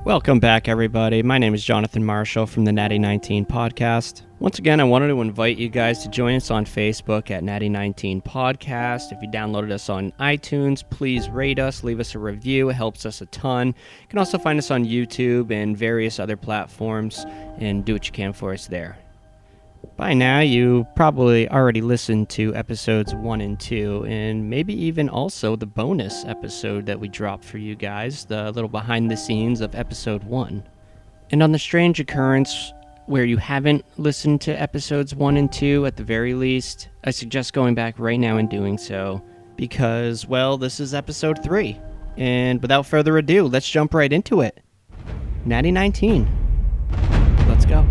Welcome back, everybody. My name is Jonathan Marshall from the Natty 19 podcast. Once again, I wanted to invite you guys to join us on Facebook at Natty 19 Podcast. If you downloaded us on iTunes, please rate us, leave us a review. It helps us a ton. You can also find us on YouTube and various other platforms and do what you can for us there. By now, you probably already listened to episodes 1 and 2, and maybe even also the bonus episode that we dropped for you guys, the little behind the scenes of episode 1. And on the strange occurrence where you haven't listened to episodes 1 and 2 at the very least, I suggest going back right now and doing so, because, well, this is episode 3. And without further ado, let's jump right into it. Natty 19. Let's go.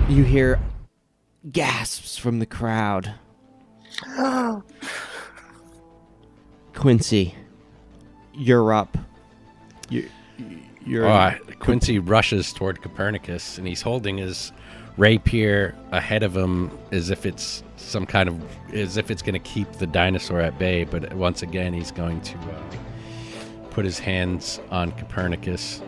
You hear gasps from the crowd. Quincy, you're up. Quincy rushes toward Copernicus, and he's holding his rapier ahead of him as if it's going to keep the dinosaur at bay. But once again, he's going to put his hands on Copernicus,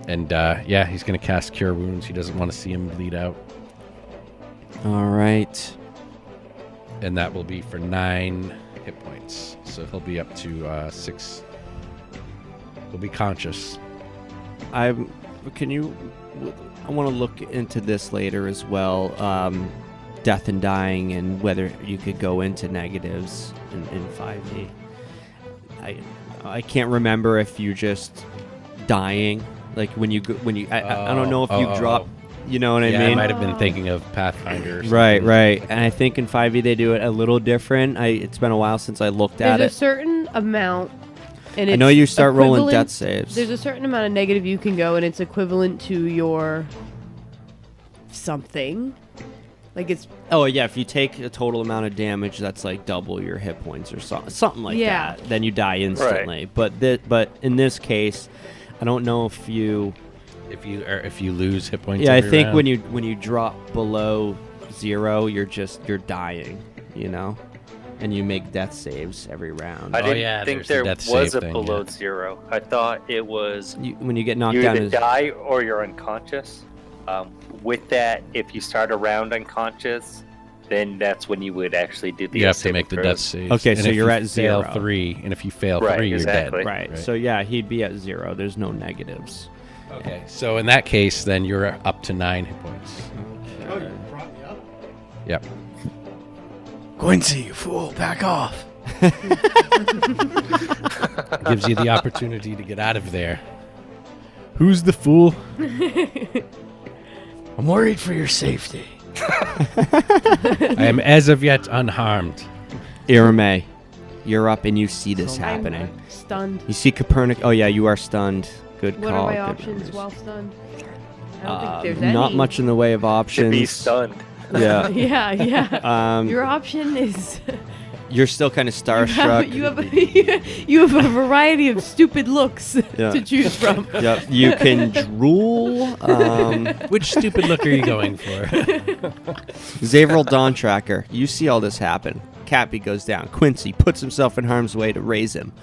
he's going to cast Cure Wounds. He doesn't want to see him bleed out. All right. And that will be for 9 hit points. So he'll be up to 6. He'll be conscious. I want to look into this later as well. Death and dying, and whether you could go into negatives in 5e. I can't remember if you're just dying. Like I don't know if you drop, you know what I mean? I might have been thinking of Pathfinder or something. Right. And I think in 5e they do it a little different. It's been a while since I looked at it. There's a certain amount, and I know you start rolling death saves. There's a certain amount of negative you can go, and it's equivalent to your something. Like it's... Oh, yeah, if you take a total amount of damage, that's like double your hit points or something like that. Then you die instantly. Right. But in this case... I don't know if you lose hit points. Yeah, I think round. when you drop below 0, you're dying, you know, and you make death saves every round. I didn't think there was a below 0. I thought it was when you get knocked you down. You either die or you're unconscious. With that, if you start a round unconscious, then that's when you would actually do the. You have to make the death save. Okay, so you're at 0. Fail 3, and if you fail 3, you're dead. Right. So yeah, he'd be at 0. There's no negatives. Okay. So in that case, then you're up to 9 hit points. Oh, you brought me up? Yep. Quincy, you fool, back off. Gives you the opportunity to get out of there. Who's the fool? I'm worried for your safety. I am as of yet unharmed. Irame, you're up and you see this happening. I'm stunned. You see Copernicus. Oh yeah, you are stunned. Good what call. What are my options while stunned? I don't think there's any. Not much in the way of options. To be stunned. Yeah. Yeah. Your option is... You're still kind of starstruck. You have a variety of stupid looks to choose from. Yep. You can drool. Which stupid look are you going for? Xavier Dawn Tracker. You see all this happen. Cappy goes down. Quincy puts himself in harm's way to raise him.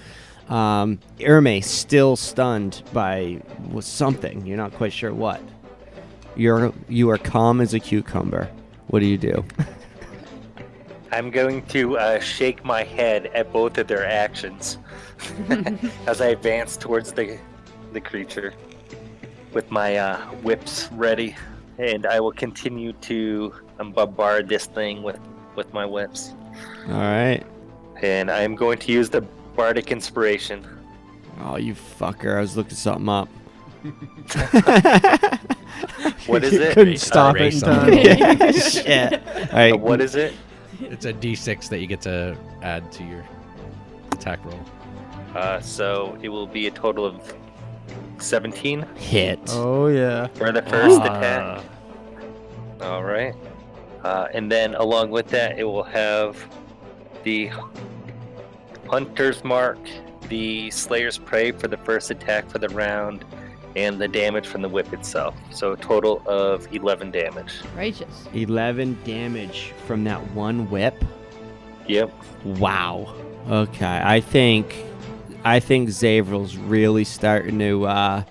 Irme still stunned by something. You're not quite sure what. You are calm as a cucumber. What do you do? I'm going to shake my head at both of their actions as I advance towards the creature with my whips ready, and I will continue to bombard this thing with my whips. All right. And I'm going to use the Bardic Inspiration. Oh, you fucker. I was looking something up. What is it? Couldn't stop it in time. Yeah, shit. All right. What is it? It's a D6 that you get to add to your attack roll. So it will be a total of 17 Hit. Oh, yeah. for the first attack. All right. And then along with that, it will have the Hunter's Mark, the Slayer's Prey for the first attack for the round, and the damage from the whip itself. So a total of 11 damage. Righteous. 11 damage from that one whip. Yep. Wow. Okay. I think Zavril's really starting to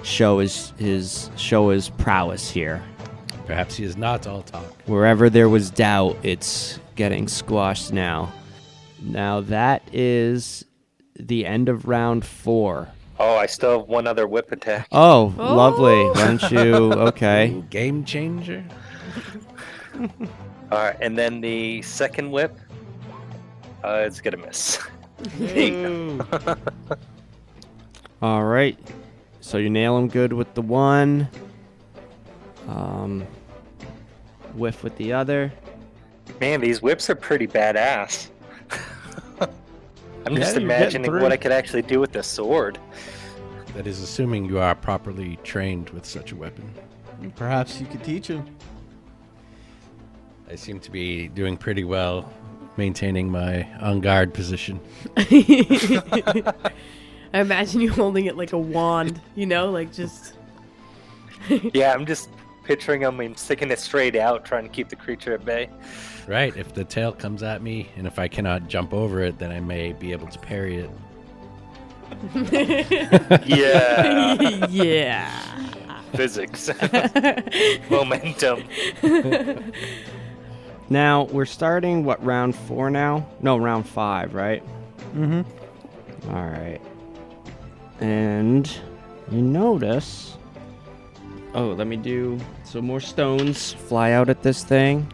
show his prowess here. Perhaps he is not all talk. Wherever there was doubt, it's getting squashed now. Now that is the end of round 4. Oh, I still have one other whip attack. Oh, lovely. Why don't you? Okay. Ooh, game changer. All right, and then the second whip, it's gonna miss. All right. So you nail him good with the one. Whiff with the other. Man, these whips are pretty badass. I'm Yeah, just you're getting imagining through. what I could actually do with this sword. That is assuming you are properly trained with such a weapon. Perhaps you could teach him. I seem to be doing pretty well maintaining my on guard position. I imagine you holding it like a wand, like just. Yeah, I'm just picturing him sticking it straight out, trying to keep the creature at bay. Right, if the tail comes at me and if I cannot jump over it, then I may be able to parry it. Yeah. Yeah. Physics. Momentum. Now we're starting round 4 now? No, round 5, right? Mm-hmm. All right. And you notice. Oh, let me do some more stones fly out at this thing.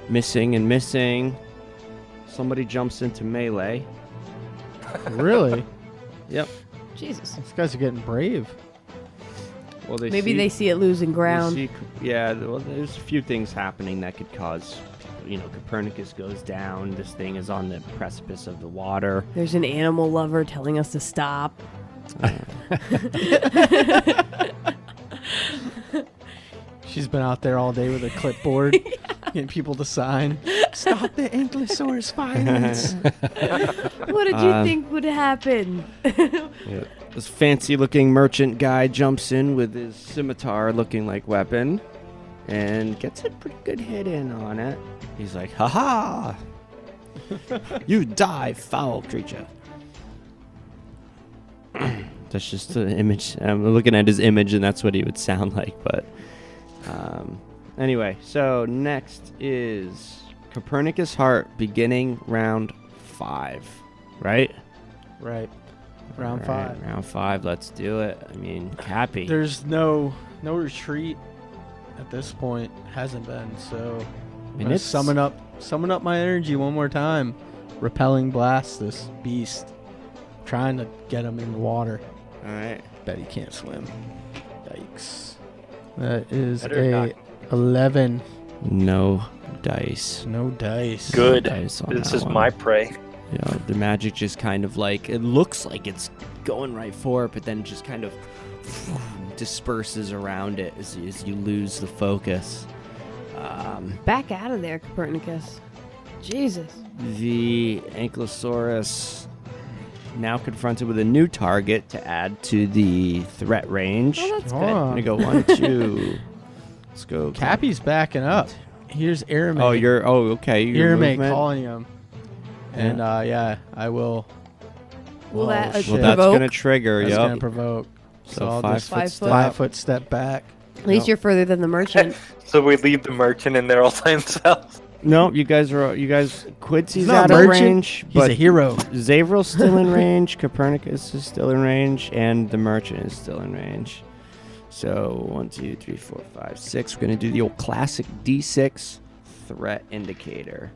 Missing and missing. Somebody jumps into melee. Really? Yep. Jesus. These guys are getting brave. Well, Maybe they see it losing ground. Yeah, well, there's a few things happening that could cause, Copernicus goes down. This thing is on the precipice of the water. There's an animal lover telling us to stop. She's been out there all day with a clipboard, getting people to sign. Stop the Ankylosaurus violence. What did you think would happen? This fancy-looking merchant guy jumps in with his scimitar-looking like weapon and gets a pretty good hit in on it. He's like, "Ha-ha! You die, foul creature." That's just an image. I'm looking at his image, and that's what he would sound like. But anyway, so next is Copernicus Heart, beginning round 5, right? Right. Round All right, 5. Round 5. Let's do it. I mean, Cappy. There's no retreat at this point. Hasn't been. So I'm gonna it's- summon up my energy one more time. Repelling blast this beast. Trying to get him in the water. All right. Bet he can't swim. Yikes. That is Better a not. 11. No dice. No dice. Good. Dice on This that is one. my prey. The magic just kind of it looks like it's going right for it, but then just kind of disperses around it as you lose the focus. Back out of there, Copernicus. Jesus. The Ankylosaurus, now confronted with a new target to add to the threat range. Oh, that's Hold good. I'm on. gonna go 1, 2. Let's go. Cappy's backing up. Here's Airmate. Okay. Your Airmate movement. calling him. And yeah, I will. Will Oh, that shit. Well, that's provoke? gonna trigger. That's Yep. gonna provoke. So I'll 5 just foot 5 step. foot. 5-foot step back. At least you're further than the merchant. So we leave the merchant in there all by himself. No, you guys, Quincy's He's not out of merchant, range, He's but a hero. Zavril's still in range, Copernicus is still in range, and the merchant is still in range. So 1, 2, 3, 4, 5, 6. We're gonna do the old classic D6 threat indicator.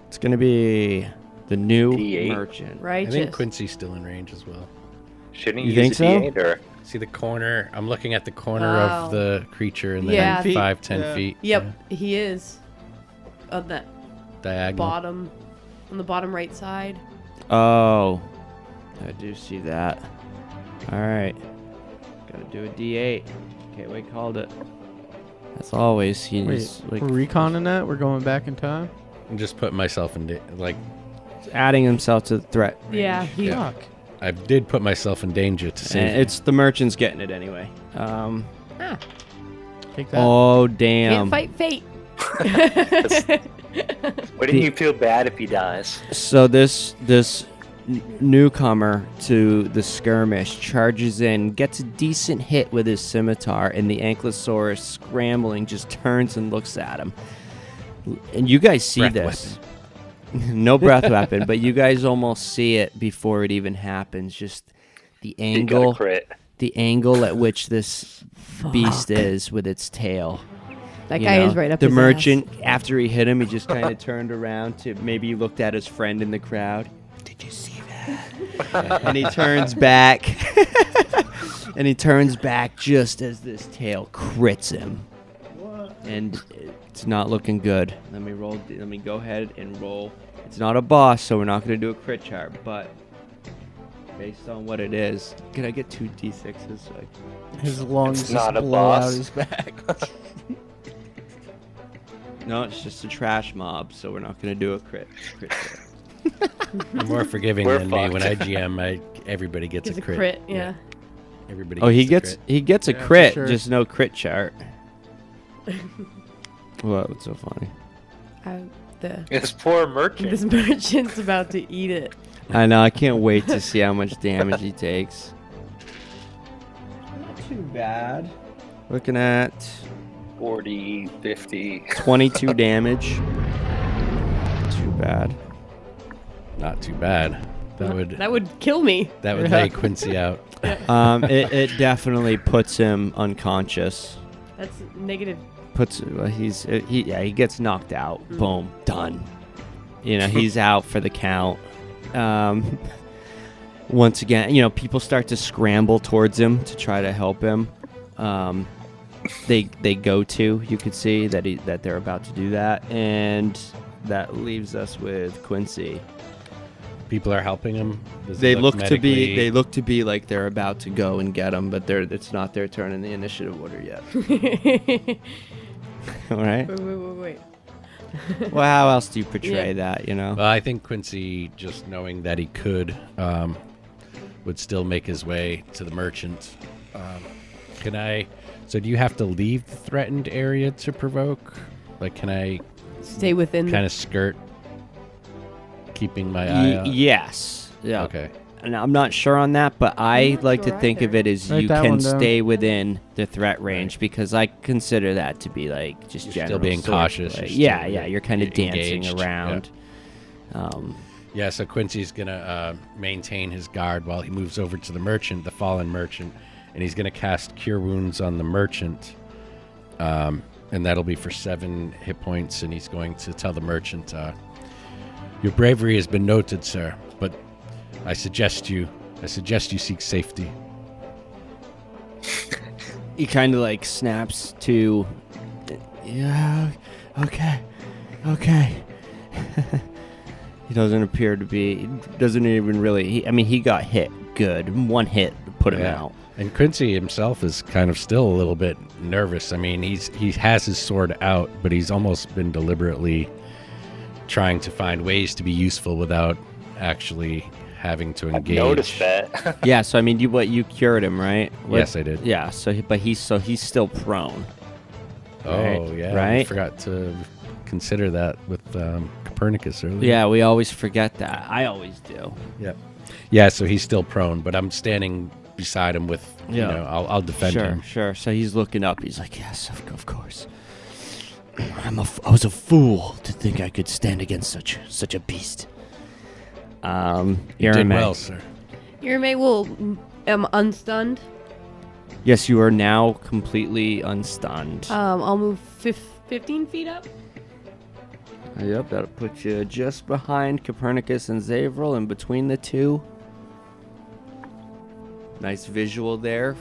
It's gonna be the new D8. merchant. I Righteous. think Quincy's still in range as well. Shouldn't You you think use a so? D8 or? See the corner? I'm looking at the corner Oh. of the creature and then Yeah. 5-10 Yeah. feet. Yep, he is. On that Diagonal. on the bottom right side. Oh, I do see that. All right. Gotta do a D8. Okay, we called it. As always, he's Wait, we're reconning that? We're going back in time? I'm just putting myself in adding himself to the threat. Yeah. Fuck. I did put myself in danger to save And him. it's the merchant's getting it anyway. Take that. Oh, damn. Can't fight fate. Wouldn't you feel bad if he dies? So this newcomer to the skirmish charges in, gets a decent hit with his scimitar, and the Ankylosaurus, scrambling, just turns and looks at him. And you guys see Breath this. No breath weapon, but you guys almost see it before it even happens. Just the You got a angle, crit. the angle at which this beast is with its tail. That You guy know, is right up the his merchant, after he hit him, he just kind of turned around to maybe he looked at his friend in the crowd. Did you see that? And he turns back. And he turns back just as this tail crits him. And it's not looking good. Let me go ahead and roll. It's not a boss, so we're not going to do a crit chart, but based on what it is, can I get 2 d6s? So His lungs It's just not a blow boss. out his back. No, it's just a trash mob, so we're not going to do a crit chart. You're more forgiving We're than me. When I fucked. GM, everybody gets It's a a crit. crit, yeah. Everybody. Oh, he the gets crit. he gets a Yeah, for crit, sure. just no crit chart. What's so funny? This poor merchant. This merchant's about to eat it. I know. I can't wait to see how much damage he takes. Not too bad. Looking at 40, 50. 22 damage. Too bad. Not too bad. That would kill me. lay Quincy out. It definitely puts him unconscious. That's negative. He gets knocked out. Boom, done. You know, he's out for the count. Once again, you know, people start to scramble towards him to try to help him. They go to. You could see that they're about to do that, and that leaves us with Quincy. People are helping him. Does They it look to medically- be like they're about to go and get him, but it's not their turn in the initiative order yet. Wait. All right. Wait. Well, how else do you portray Yeah. that? You know. Well, I think Quincy, just knowing that he could, would still make his way to the merchant. Can I? So, do you have to leave the threatened area to provoke? Like, can I Stay within. kind of skirt, keeping my eye out? Yes. Yeah. Okay. And I'm not sure on that, but I not like sure to think of either. it as Write you that can one down. stay within the threat range because I consider that to be like just You're general still being sword cautious, play. you're Yeah, still yeah. You're kind of dancing engaged, around. Yeah, so Quincy's going to maintain his guard while he moves over to the merchant, the fallen merchant, and he's going to cast Cure Wounds on the merchant, and that'll be for 7 hit points, and he's going to tell the merchant, your bravery has been noted, sir, but I suggest you seek safety. He kind of like snaps to. Yeah. Okay. He doesn't appear to be. Doesn't even really. He got hit good. One hit put him Yeah. out. And Quincy himself is kind of still a little bit nervous. I mean, he has his sword out, but he's almost been deliberately trying to find ways to be useful without actually having to I've engage. noticed that. Yeah. So you cured him, right? Yes, I did. Yeah. But he's still prone. Oh, Right, yeah. right? I forgot to consider that with Copernicus earlier. Yeah, we always forget that. I always do. Yep. Yeah, so he's still prone, but I'm standing beside him with, Yeah. I'll defend him. Sure. So he's looking up. He's like, yes, of course. I was a fool to think I could stand against such a beast. You did Irame. well, sir. Irame will unstunned. Yes, you are now completely unstunned. I'll move 15 feet up. Yep, that'll put you just behind Copernicus and Zavril, and between the two. Nice visual there.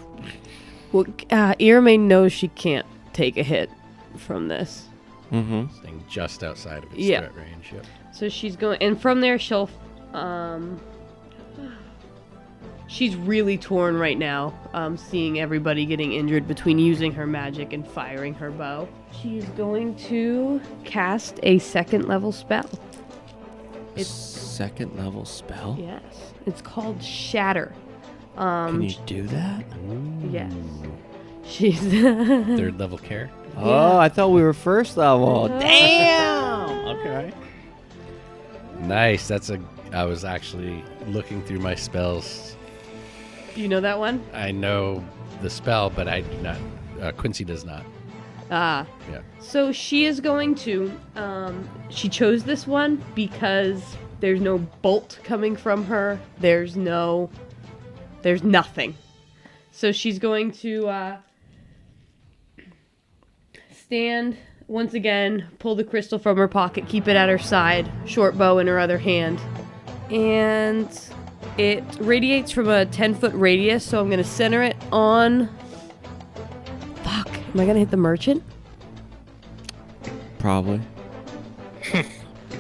Well, Irame knows she can't take a hit from this. Mm-hmm. Staying just outside of its Yeah. threat range. Yep. So she's going, and from there she'll She's really torn right now, seeing everybody getting injured between using her magic and firing her bow. She's going to cast a 2nd level spell. It's 2nd level spell? Yes. It's called Shatter. Can you do that? Yes. She's 3rd level care. Oh, I thought we were 1st level. Damn! Okay. Nice. I was actually looking through my spells. Do you know that one? I know the spell, but I do not. Quincy does not. Ah. Yeah. So she is going to, she chose this one because there's no bolt coming from her. There's nothing. So she's going to stand once again, pull the crystal from her pocket, keep it at her side, short bow in her other hand. And it radiates from a 10-foot radius, so I'm going to center it on... Fuck, am I going to hit the merchant? Probably.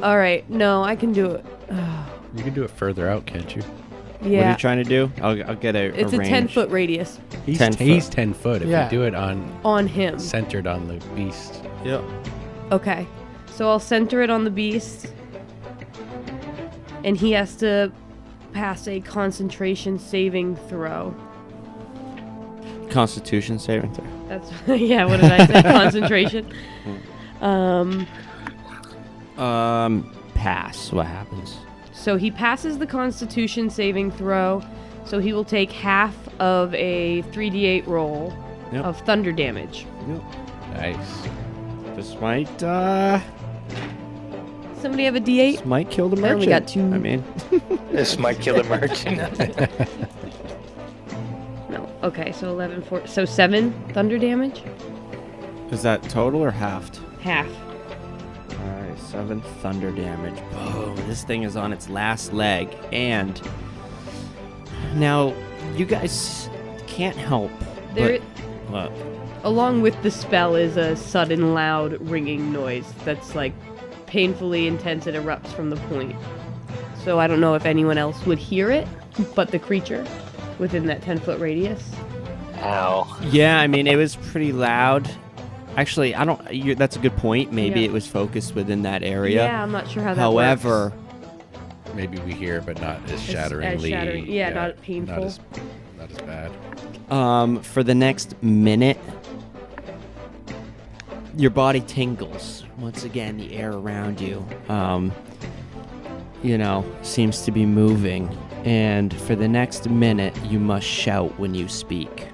Alright, no, I can do it. You can do it further out, can't you? What are Yeah, you trying to do? I'll get a it's a range. 10-foot radius He's 10 foot. He's 10 foot. If Yeah. you do it on on him. centered on the beast. Yep. Okay, so I'll center it on the beast, and he has to pass a concentration saving throw. Constitution saving throw. That's yeah. What did I say? Concentration. Pass. What happens? So he passes the Constitution saving throw. So he will take half of a 3d8 roll Yep. of thunder damage. Yep. Nice. This might Somebody have a d8? kill the I merchant. only got 2. I mean, This might kill a merchant. No. Okay, so 11, 4, so 7 thunder damage. is that total or halved? Half. Alright, 7 thunder damage. Boom. This thing is on its last leg. And now, you guys can't help. There, But, what? along with the spell is a sudden loud ringing noise that's like painfully intense. It erupts from the point. So I don't know if anyone else would hear it, but the creature within that 10-foot radius. Ow. Yeah, I mean, it was pretty loud. Actually, that's a good point. Maybe Yeah. it was focused within that area. Yeah, I'm not sure how that However, works. Maybe we hear, but not as As shatteringly. shattering. Yeah, not painful. Not as bad. for the next minute, your body tingles. Once again, the air around you, seems to be moving. And for the next minute, you must shout when you speak.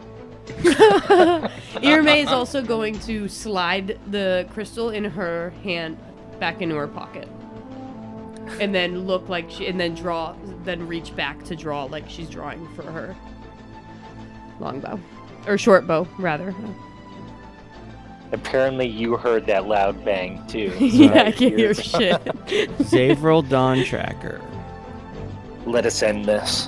Irme is also going to slide the crystal in her hand back into her pocket. And then look like then reach back to draw like she's drawing for her longbow. Or short bow, rather. Apparently you heard that loud bang too. Yeah, I can't hear shit. Zavril Dawn Tracker. Let us end this.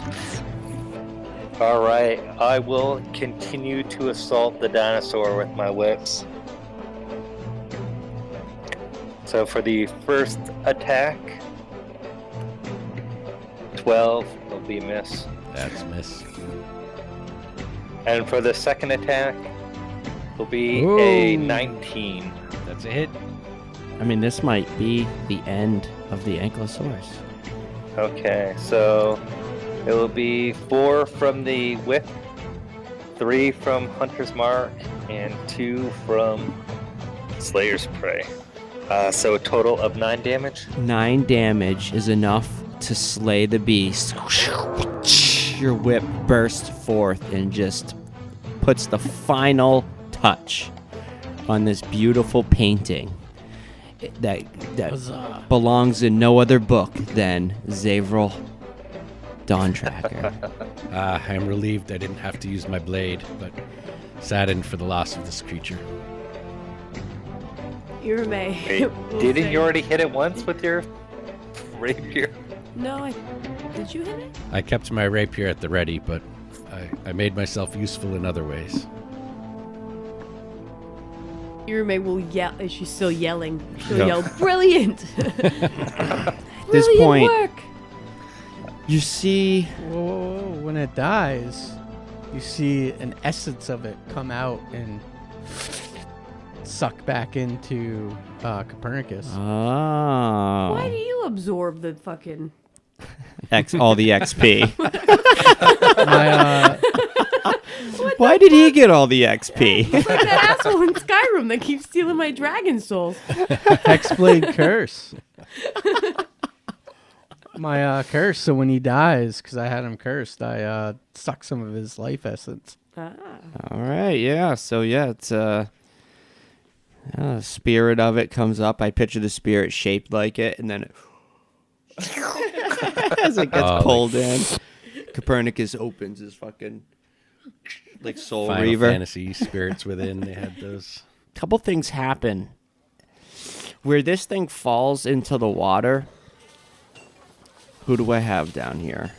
Alright, I will continue to assault the dinosaur with my whips. So for the first attack, 12 will be a miss. That's miss. And for the second attack, will be Ooh. a 19. That's a hit. I mean, this might be the end of the Ankylosaurus. Okay, so it will be 4 from the whip, 3 from Hunter's Mark, and 2 from Slayer's Prey. So a total of 9 damage. 9 damage is enough to slay the beast. Your whip bursts forth and just puts the final touch on this beautiful painting that belongs in no other book than Zavril Dawn Tracker. I am relieved I didn't have to use my blade, but saddened for the loss of this creature. Irme. Wait, didn't you already hit it once with your rapier? No, did you hit it? I kept my rapier at the ready, but I made myself useful in other ways. Irme will yell. Is she still yelling? She'll Yep. yell, "Brilliant!" At this Brilliant point, work. You see, Whoa, whoa, whoa. When it dies, you see an essence of it come out and suck back into Copernicus. Why do oh, you absorb the fucking... all the XP. My, Why did he get all the XP? Like that asshole in Skyrim that keeps stealing my dragon souls. Hexblade curse. My curse, so when he dies, because I had him cursed, I suck some of his life essence. Ah. All right, yeah. So yeah, it's spirit of it comes up. I picture the spirit shaped like it, and then it as it gets pulled in, Copernicus opens his fucking like soul Final reaver. Fantasy spirits within. They had those. Couple things happen where this thing falls into the water. Who do I have down here?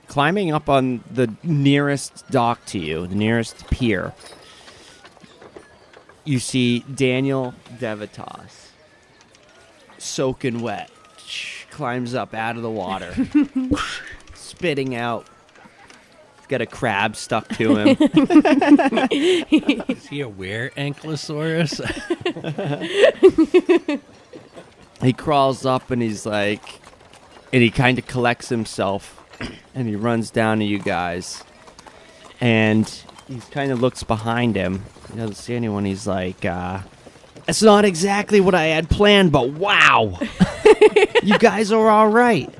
Climbing up on the nearest dock to you, the nearest pier, you see Daniel Devitas, soaking wet, climbs up out of the water, spitting out. He's got a crab stuck to him. Is he a were ankylosaurus? He crawls up and he's like, and he kind of collects himself and he runs down to you guys. And he kind of looks behind him. He doesn't see anyone. He's like, it's not exactly what I had planned, but wow. You guys are all right.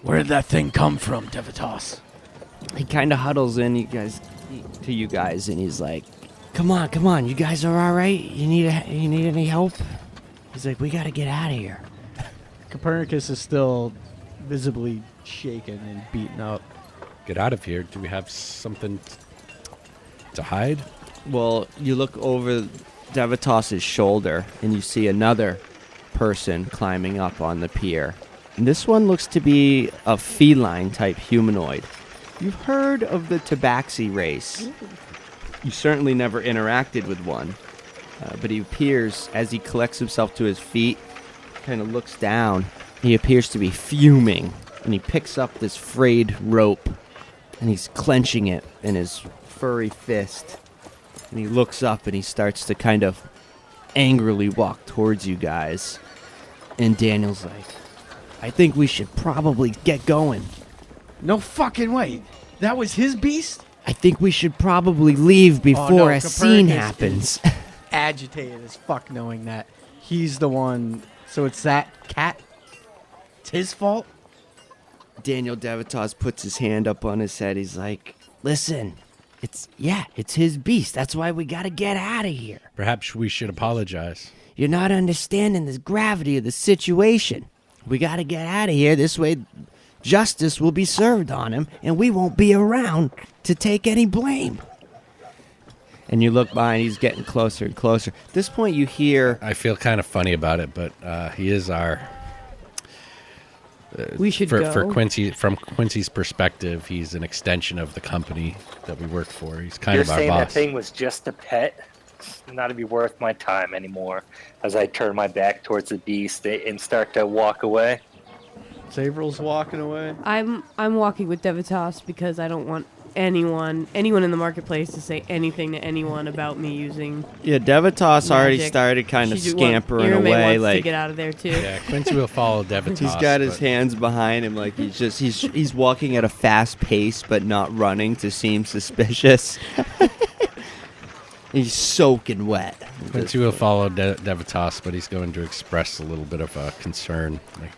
Where did that thing come from, Devitas? He kind of huddles in to you guys and he's like, come on. You guys are all right? You need any help? He's like, we got to get out of here. Copernicus is still visibly shaken and beaten up. Get out of here. Do we have something to hide? Well, you look over Devitas' shoulder and you see another person climbing up on the pier. And this one looks to be a feline type humanoid. You've heard of the tabaxi race. You certainly never interacted with one. But he appears, as he collects himself to his feet, kind of looks down. He appears to be fuming. And he picks up this frayed rope. And he's clenching it in his furry fist. And he looks up and he starts to kind of angrily walk towards you guys. And Daniel's like, I think we should probably get going. No fucking way. That was his beast? I think we should probably leave before no, a scene Copernicus happens. Agitated as fuck knowing that he's the one. So it's that cat? It's his fault? Daniel Devitas puts his hand up on his head. He's like, listen, it's his beast. That's why we gotta get out of here. Perhaps we should apologize. You're not understanding the gravity of the situation. We gotta get out of here. This way justice will be served on him, and we won't be around to take any blame. And you look behind, he's getting closer and closer. At this point, you hear... I feel kind of funny about it, but he is our... We should for, go. For Quincy, from Quincy's perspective, he's an extension of the company that we work for. He's kind You're of our saying that boss. thing was just a pet? It's not to be worth my time anymore. As I turn my back towards the beast and start to walk away. Savral's walking away. I'm walking with Devitas because I don't want anyone in the marketplace to say anything to anyone about me using Yeah, Devitas already magic. started kind of She scampering Irame away. wants to Like get out of there too. Yeah, Quincy will follow Devitas. he's got his but hands behind him, like he's walking at a fast pace, but not running to seem suspicious. He's soaking wet. Quincy will follow Devitas, but he's going to express a little bit of concern. Like,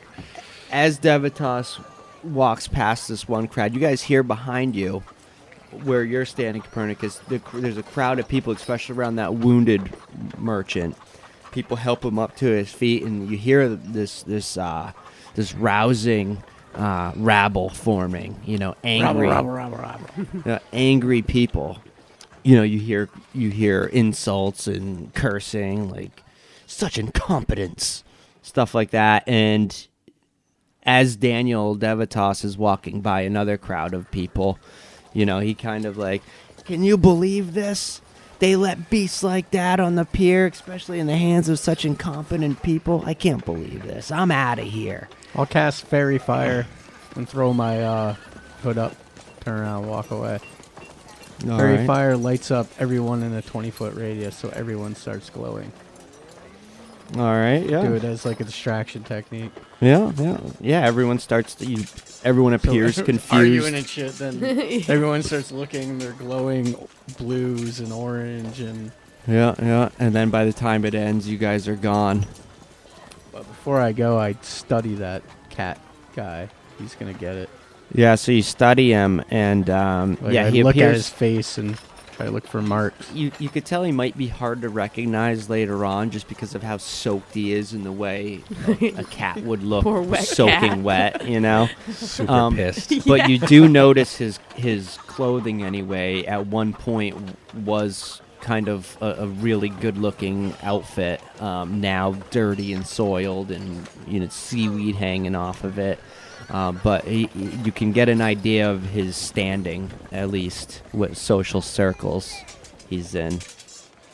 As Devitas walks past this one crowd, you guys hear behind you, where you're standing, Copernicus, there's a crowd of people, especially around that wounded merchant. People help him up to his feet, and you hear this rousing rabble forming. You know, angry, angry people. You know, you hear insults and cursing, like such incompetence, stuff like that, and as Daniel Devitas is walking by another crowd of people, you know, he kind of like, can you believe this? They let beasts like that on the pier, especially in the hands of such incompetent people. I can't believe this. I'm out of here. I'll cast Fairy Fire and throw my hood up, turn around, walk away. All Fairy right. fire lights up everyone in a 20-foot radius, so everyone starts glowing. All right. Yeah. Do it as like a distraction technique. Yeah. Everyone starts. Everyone appears So confused. arguing and shit. Then everyone starts looking. They're glowing blues and orange and. Yeah. And then by the time it ends, you guys are gone. But before I go, I study that cat guy. He's gonna get it. Yeah. So you study him, and Like, yeah, I he look at his appears. face and try to look for marks. You could tell he might be hard to recognize later on, just because of how soaked he is in the way a cat would look, Poor wet soaking cat. wet. You know. Super pissed. But you do notice his clothing anyway. At one point was kind of a really good looking outfit. Now dirty and soiled, and seaweed hanging off of it. But you can get an idea of his standing, at least what social circles he's in.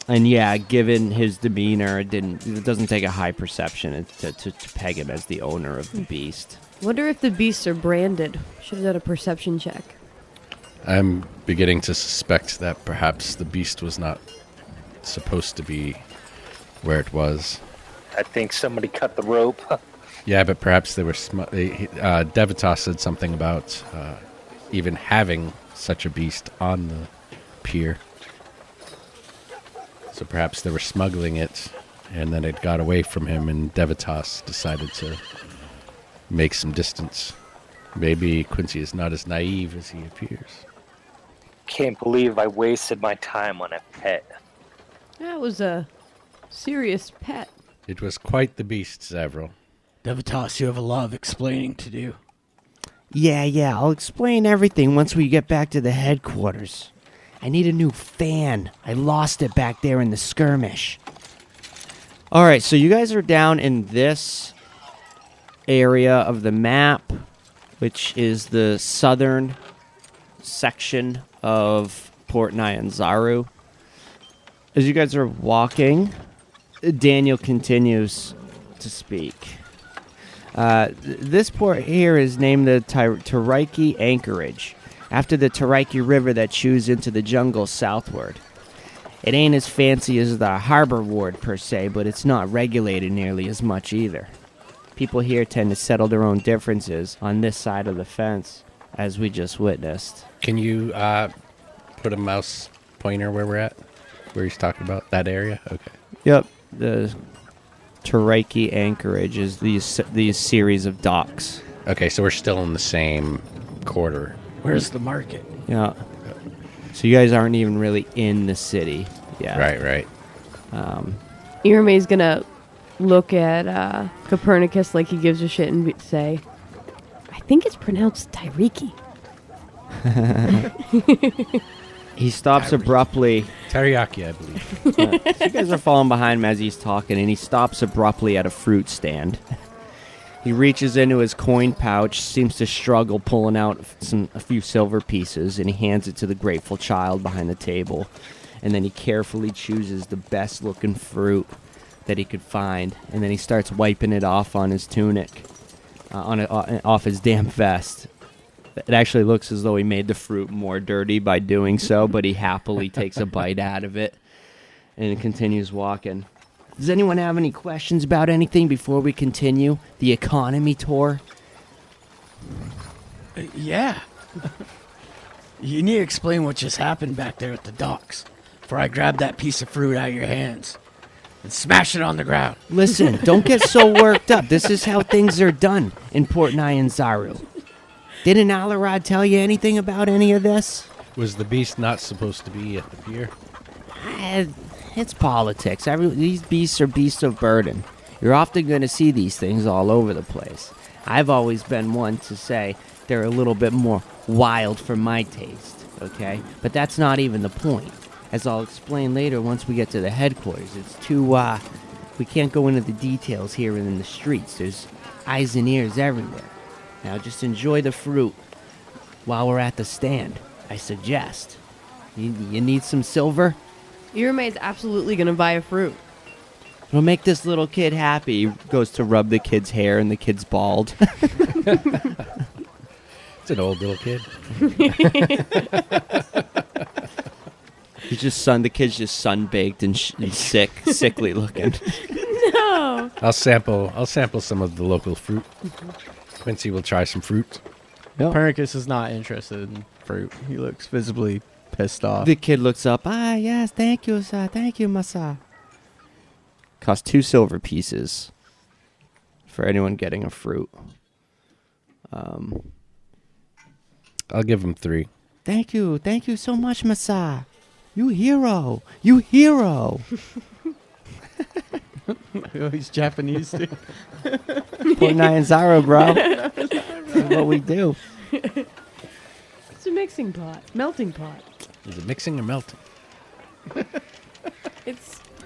And yeah, given his demeanor, it doesn't take a high perception to peg him as the owner of the beast. Wonder if the beasts are branded. Should have done a perception check. I'm beginning to suspect that perhaps the beast was not supposed to be where it was. I think somebody cut the rope. Yeah, but perhaps they were. Devitas said something about even having such a beast on the pier. So perhaps they were smuggling it, and then it got away from him, and Devitas decided to make some distance. Maybe Quincy is not as naive as he appears. Can't believe I wasted my time on a pet. That was a serious pet. It was quite the beast, Zavril. Devitas, you have a lot of explaining to do. Yeah, I'll explain everything once we get back to the headquarters. I need a new fan. I lost it back there in the skirmish. All right, so you guys are down in this area of the map, which is the southern section of Port Nyanzaru. As you guys are walking, Daniel continues to speak. This port here is named the Tiryki Anchorage, after the Tiryki River that chews into the jungle southward. It ain't as fancy as the harbor ward per se, but it's not regulated nearly as much either. People here tend to settle their own differences on this side of the fence, as we just witnessed. Can you put a mouse pointer where we're at? Where he's talking about that area? Okay. Yep, the Tiryki Anchorage is these series of docks. Okay, so we're still in the same quarter. Where's the market? Yeah. So you guys aren't even really in the city yet. Right. Irame's gonna look at Copernicus like he gives a shit and say, I think it's pronounced Tiryki. He stops abruptly. Teriyaki, I believe. So you guys are falling behind him as he's talking, and he stops abruptly at a fruit stand. He reaches into his coin pouch, seems to struggle pulling out a few silver pieces, and he hands it to the grateful child behind the table. And then he carefully chooses the best-looking fruit that he could find, and then he starts wiping it off on his tunic, off his damp vest. It actually looks as though he made the fruit more dirty by doing so, but he happily takes a bite out of it and continues walking. Does anyone have any questions about anything before we continue the economy tour? Yeah. You need to explain what just happened back there at the docks before I grab that piece of fruit out of your hands and smash it on the ground. Listen, don't get so worked up. This is how things are done in Port Nyanzaru. Didn't Alarad tell you anything about any of this? Was the beast not supposed to be at the pier? It's politics. These beasts are beasts of burden. You're often going to see these things all over the place. I've always been one to say they're a little bit more wild for my taste, okay? But that's not even the point. As I'll explain later once we get to the headquarters, it's too, we can't go into the details here in the streets. There's eyes and ears everywhere. Now just enjoy the fruit while we're at the stand, I suggest. You need some silver? Irame is absolutely gonna buy a fruit. It'll make this little kid happy. He goes to rub the kid's hair and the kid's bald. It's an old little kid. He's just the kid's just sunbaked and sickly looking. No. I'll sample some of the local fruit. Quincy will try some fruit. Yep. Copernicus is not interested in fruit. He looks visibly pissed off. The kid looks up. Yes, thank you, sir. Thank you, massa. Cost 2 silver pieces for anyone getting a fruit. I'll give him 3. Thank you so much, massa. You hero. You hero. Oh, he's Japanese, too. Port Nyanzaru, bro. This is what we do. It's a mixing pot. Melting pot. Is it mixing or melting? It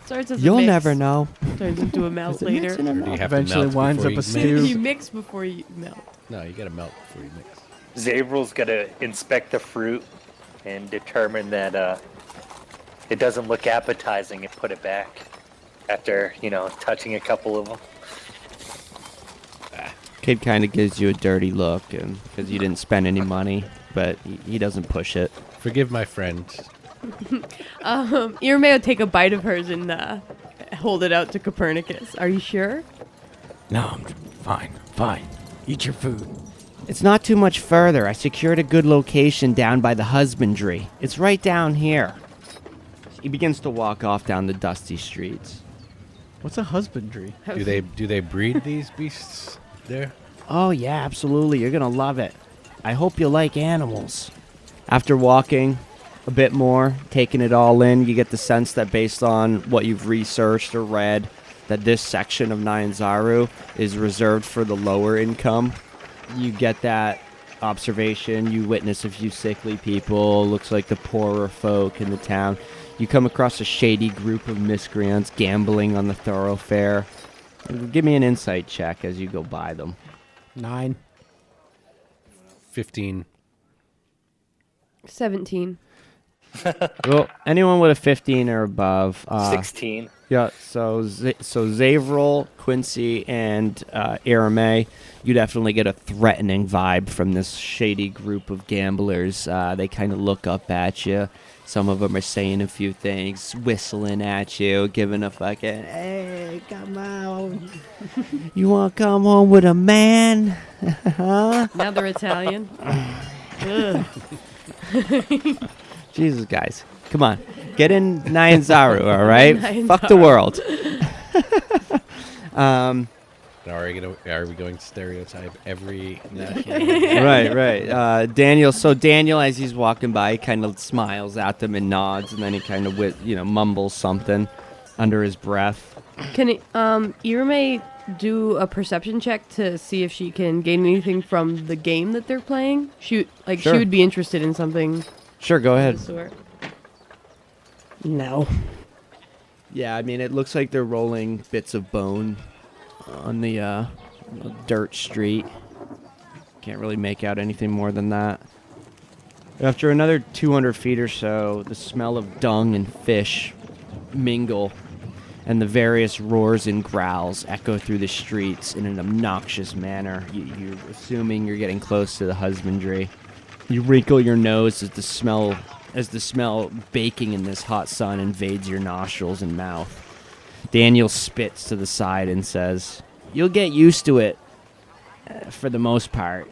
starts as a You'll mix, never know. turns into a melt Is it later. mixing or Or do you not? have Eventually to melt winds before up a you stew. mix? You mix before you melt. No, you gotta melt before you mix. Zavrel's gonna inspect the fruit and determine that it doesn't look appetizing and put it back after, touching a couple of them. Kid kind of gives you a dirty look, and because you didn't spend any money, but he doesn't push it. Forgive my friend. Irme will take a bite of hers and hold it out to Copernicus. Are you sure? No, I'm fine. Eat your food. It's not too much further. I secured a good location down by the husbandry. It's right down here. He begins to walk off down the dusty streets. What's a husbandry? Do they breed these beasts there? Oh, yeah, absolutely. You're going to love it. I hope you like animals. After walking a bit more, taking it all in, you get the sense that based on what you've researched or read, that this section of Nyanzaru is reserved for the lower income. You get that observation. You witness a few sickly people. Looks like the poorer folk in the town. You come across a shady group of miscreants gambling on the thoroughfare. Give me an insight check as you go by them. 9. 15. 17. Well, anyone with a 15 or above. 16. Yeah, so Zavrel, Quincy, and Irme, you definitely get a threatening vibe from this shady group of gamblers. They kind of look up at you. Some of them are saying a few things, whistling at you, giving a fucking, hey, come on. You want to come home with a man? Huh? Now they're Italian. Ugh. Jesus, guys. Come on. Get in Nyanzaru, all right? Nyanzaru. Fuck the world. Are we going to stereotype every national? Right. Daniel, as he's walking by, he kind of smiles at them and nods, and then he kind of, mumbles something under his breath. Can Irme do a perception check to see if she can gain anything from the game that they're playing? She Sure. would be interested in something Sure, go of ahead. the sort. No. Yeah, I mean, it looks like they're rolling bits of bone on the dirt street. Can't really make out anything more than that. After another 200 feet or so, the smell of dung and fish mingle, and the various roars and growls echo through the streets in an obnoxious manner. You're assuming you're getting close to the husbandry. You wrinkle your nose as the smell baking in this hot sun invades your nostrils and mouth. Daniel spits to the side and says, "You'll get used to it, for the most part."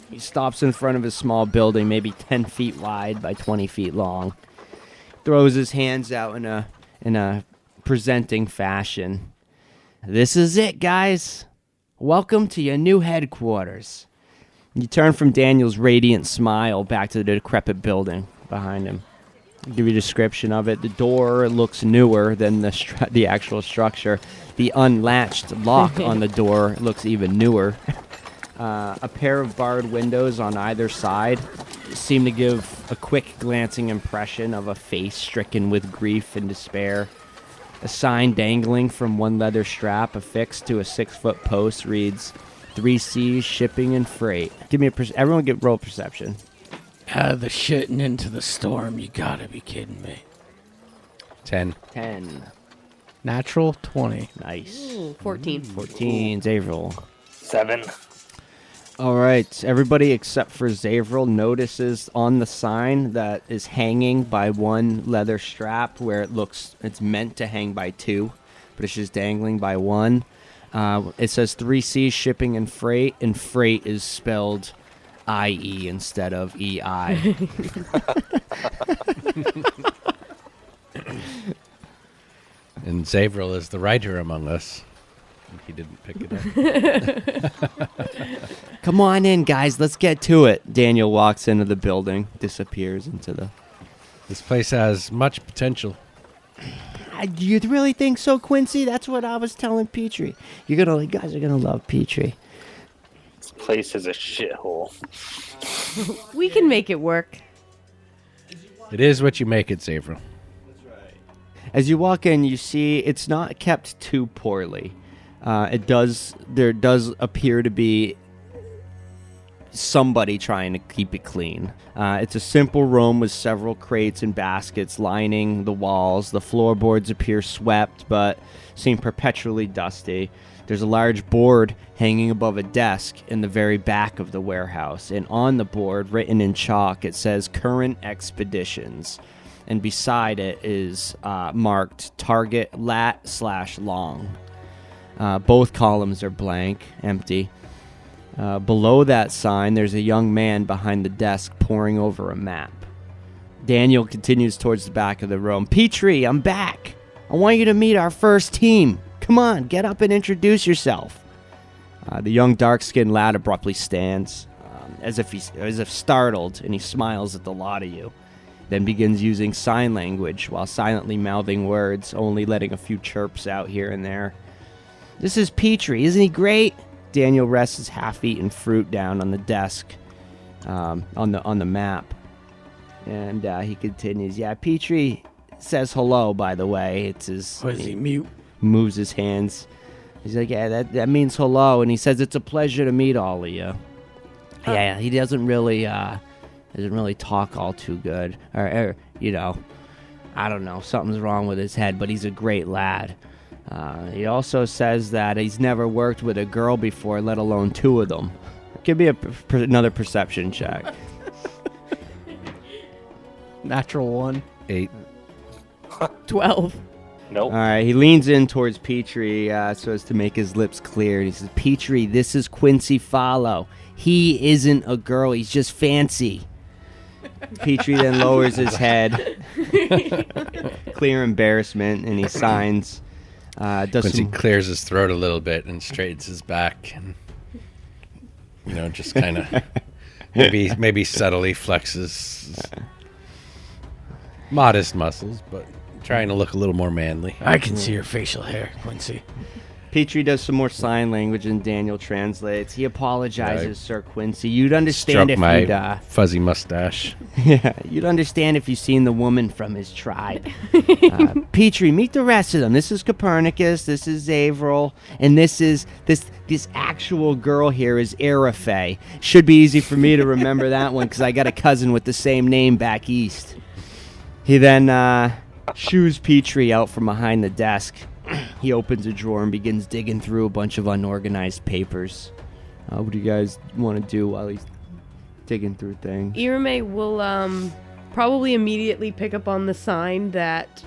He stops in front of a small building, maybe 10 feet wide by 20 feet long. Throws his hands out in a presenting fashion. "This is it, guys. Welcome to your new headquarters." You turn from Daniel's radiant smile back to the decrepit building behind him. I'll give you a description of it. The door looks newer than the actual structure. The unlatched lock on the door looks even newer. A pair of barred windows on either side seem to give a quick glancing impression of a face stricken with grief and despair. A sign dangling from one leather strap affixed to a 6-foot post reads, 3C's Shipping and Freight. Give me everyone roll perception. Out of the shit and into the storm, you gotta be kidding me. 10. 10. Natural 20. Nice. Ooh, 14. 14. Zavrel. 7. All right, everybody except for Zavril notices on the sign that is hanging by one leather strap where it's meant to hang by two, but it's just dangling by one. It says 3C's shipping and freight is spelled IE instead of EI. And Zavril is the writer among us. He didn't pick it up. Come on in, guys. Let's get to it. Daniel walks into the building, disappears into the... This place has much potential. You really think so, Quincy? That's what I was telling Petrie. You guys are gonna love Petrie. This place is a shithole. We can make it work. It is what you make it, Zavril. As you walk in, you see it's not kept too poorly. There does appear to be somebody trying to keep it clean. It's a simple room with several crates and baskets lining the walls. The floorboards appear swept, but seem perpetually dusty. There's a large board hanging above a desk in the very back of the warehouse, and on the board, written in chalk, it says Current Expeditions, and beside it is marked Target Lat/Long. Both columns are blank, empty. Below that sign, there's a young man behind the desk poring over a map. Daniel continues towards the back of the room. Petrie, I'm back. I want you to meet our first team. Come on, get up and introduce yourself. The young dark-skinned lad abruptly stands, as if startled, and he smiles at the lot of you. Then begins using sign language while silently mouthing words, only letting a few chirps out here and there. This is Petrie, isn't he great? Daniel rests his half-eaten fruit down on the desk, on the map, and he continues. Yeah, Petrie says hello. By the way, it's his. Was he mute? Moves his hands. He's like, yeah, that means hello, and he says it's a pleasure to meet all of you. Yeah, he doesn't really talk all too good, or I don't know, something's wrong with his head, but he's a great lad. He also says that he's never worked with a girl before, let alone two of them. Give me another perception check. Natural 1. 8. 12. Nope. All right, he leans in towards Petrie so as to make his lips clear. And he says, Petrie, this is Quincy Follow. He isn't a girl, he's just fancy. Petrie then lowers his head. Clear embarrassment, and he signs. Quincy clears his throat a little bit and straightens his back, and just kind of maybe subtly flexes modest muscles, but trying to look a little more manly. I can see your facial hair, Quincy. Petrie does some more sign language, and Daniel translates. He apologizes, Sir Quincy. You'd understand Stroke if my you'd fuzzy mustache. Yeah, you'd understand if you'd seen the woman from his tribe. Petrie, meet the rest of them. This is Copernicus, this is Zavril, and this actual girl here is Arafe. Should be easy for me to remember that one because I got a cousin with the same name back east. He then shoos Petrie out from behind the desk. He opens a drawer and begins digging through a bunch of unorganized papers. What do you guys want to do while he's digging through things? Irame will probably immediately pick up on the sign that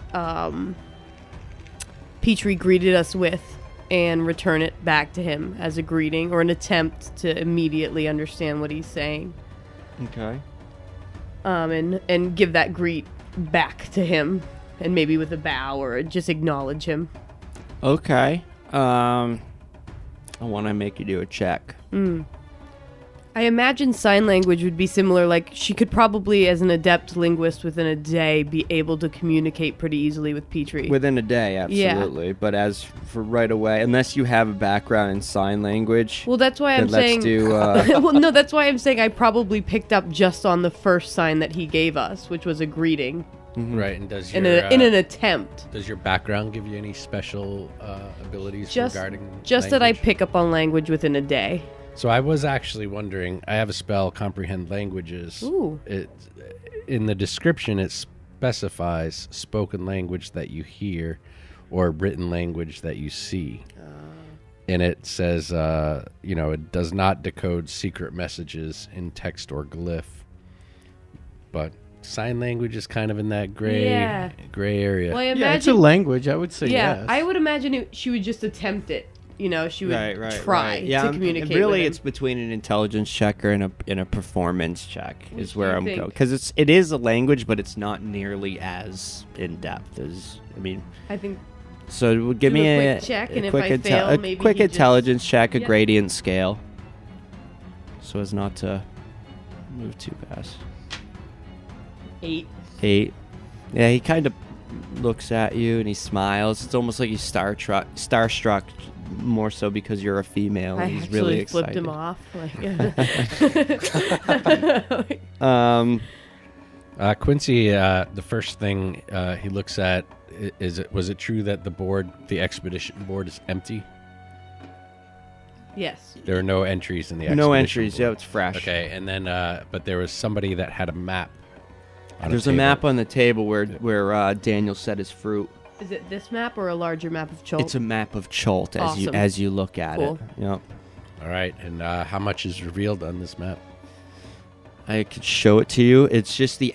Petrie greeted us with and return it back to him as a greeting or an attempt to immediately understand what he's saying. Okay. And give that greet back to him, and maybe with a bow or just acknowledge him. Okay. I want to make you do a check. I imagine sign language would be similar. Like, she could probably, as an adept linguist, within a day, be able to communicate pretty easily with Petrie. Within a day, absolutely. Yeah. But as for right away, unless you have a background in sign language... Well, that's why I'm saying... Let's do... well, no, that's why I'm saying I probably picked up just on the first sign that he gave us, which was a greeting. Mm-hmm. Right, and does your... In an attempt. Does your background give you any special abilities regarding Just language? That I pick up on language within a day. So I was actually wondering, I have a spell, Comprehend Languages. Ooh. In the description, it specifies spoken language that you hear or written language that you see. and it says, it does not decode secret messages in text or glyph, but sign language is kind of in that gray area. Well, I imagine, yeah, it's a language. I would say yes. I would imagine she would just attempt it. She would try Yeah, to communicate. Really, with him. it's between an intelligence check or and a performance check Which is where do you I'm think? going, because it is a language, but it's not nearly as in depth as I think. So give Do me a a quick check, and if quick I fail, a maybe quick he just- intelligence check, a Yeah. gradient scale, so as not to move too fast. 8. 8. Yeah, he kind of looks at you and he smiles. It's almost like he's starstruck, more so because you're a female. I And he's actually really excited. flipped him off. Quincy, the first thing he looks at was it true that the expedition board is empty? Yes. There are no entries in the expedition No entries. board. Yeah, it's fresh. Okay, and then but there was somebody that had a map. There's a map on the table where Daniel set his fruit. Is it this map or a larger map of Chult? It's a map of Chult Awesome. as you look at Cool. it. Yep. All right, and how much is revealed on this map? I could show it to you. It's just the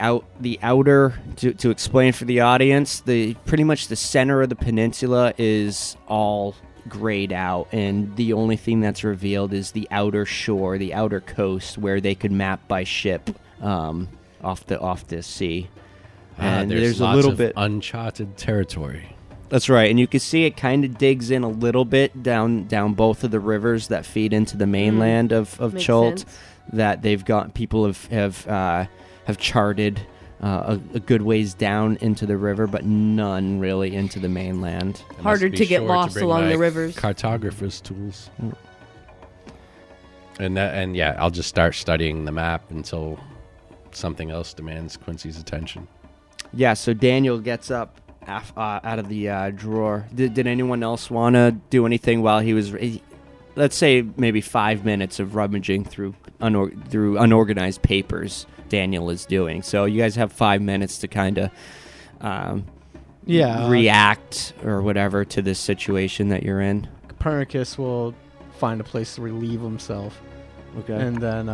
outer to explain for the audience. Pretty much the center of the peninsula is all grayed out, and the only thing that's revealed is the outer shore, the outer coast, where they could map by ship off the sea. And there's a lots little of bit uncharted territory. That's right, and you can see it kind of digs in a little bit down both of the rivers that feed into the mainland of Makes Chult. sense. That they've got people have charted a good ways down into the river, but none really into the mainland. I must Harder be to get sure lost bring along my the rivers. Cartographer's tools. And yeah, I'll just start studying the map until something else demands Quincy's attention. Yeah, so Daniel gets up out of the drawer. Did anyone else want to do anything while he was? Let's say maybe 5 minutes of rummaging through unorganized papers. Daniel is doing. So you guys have 5 minutes to kind of react or whatever to this situation that you're in. Copernicus will find a place to relieve himself, Okay. and then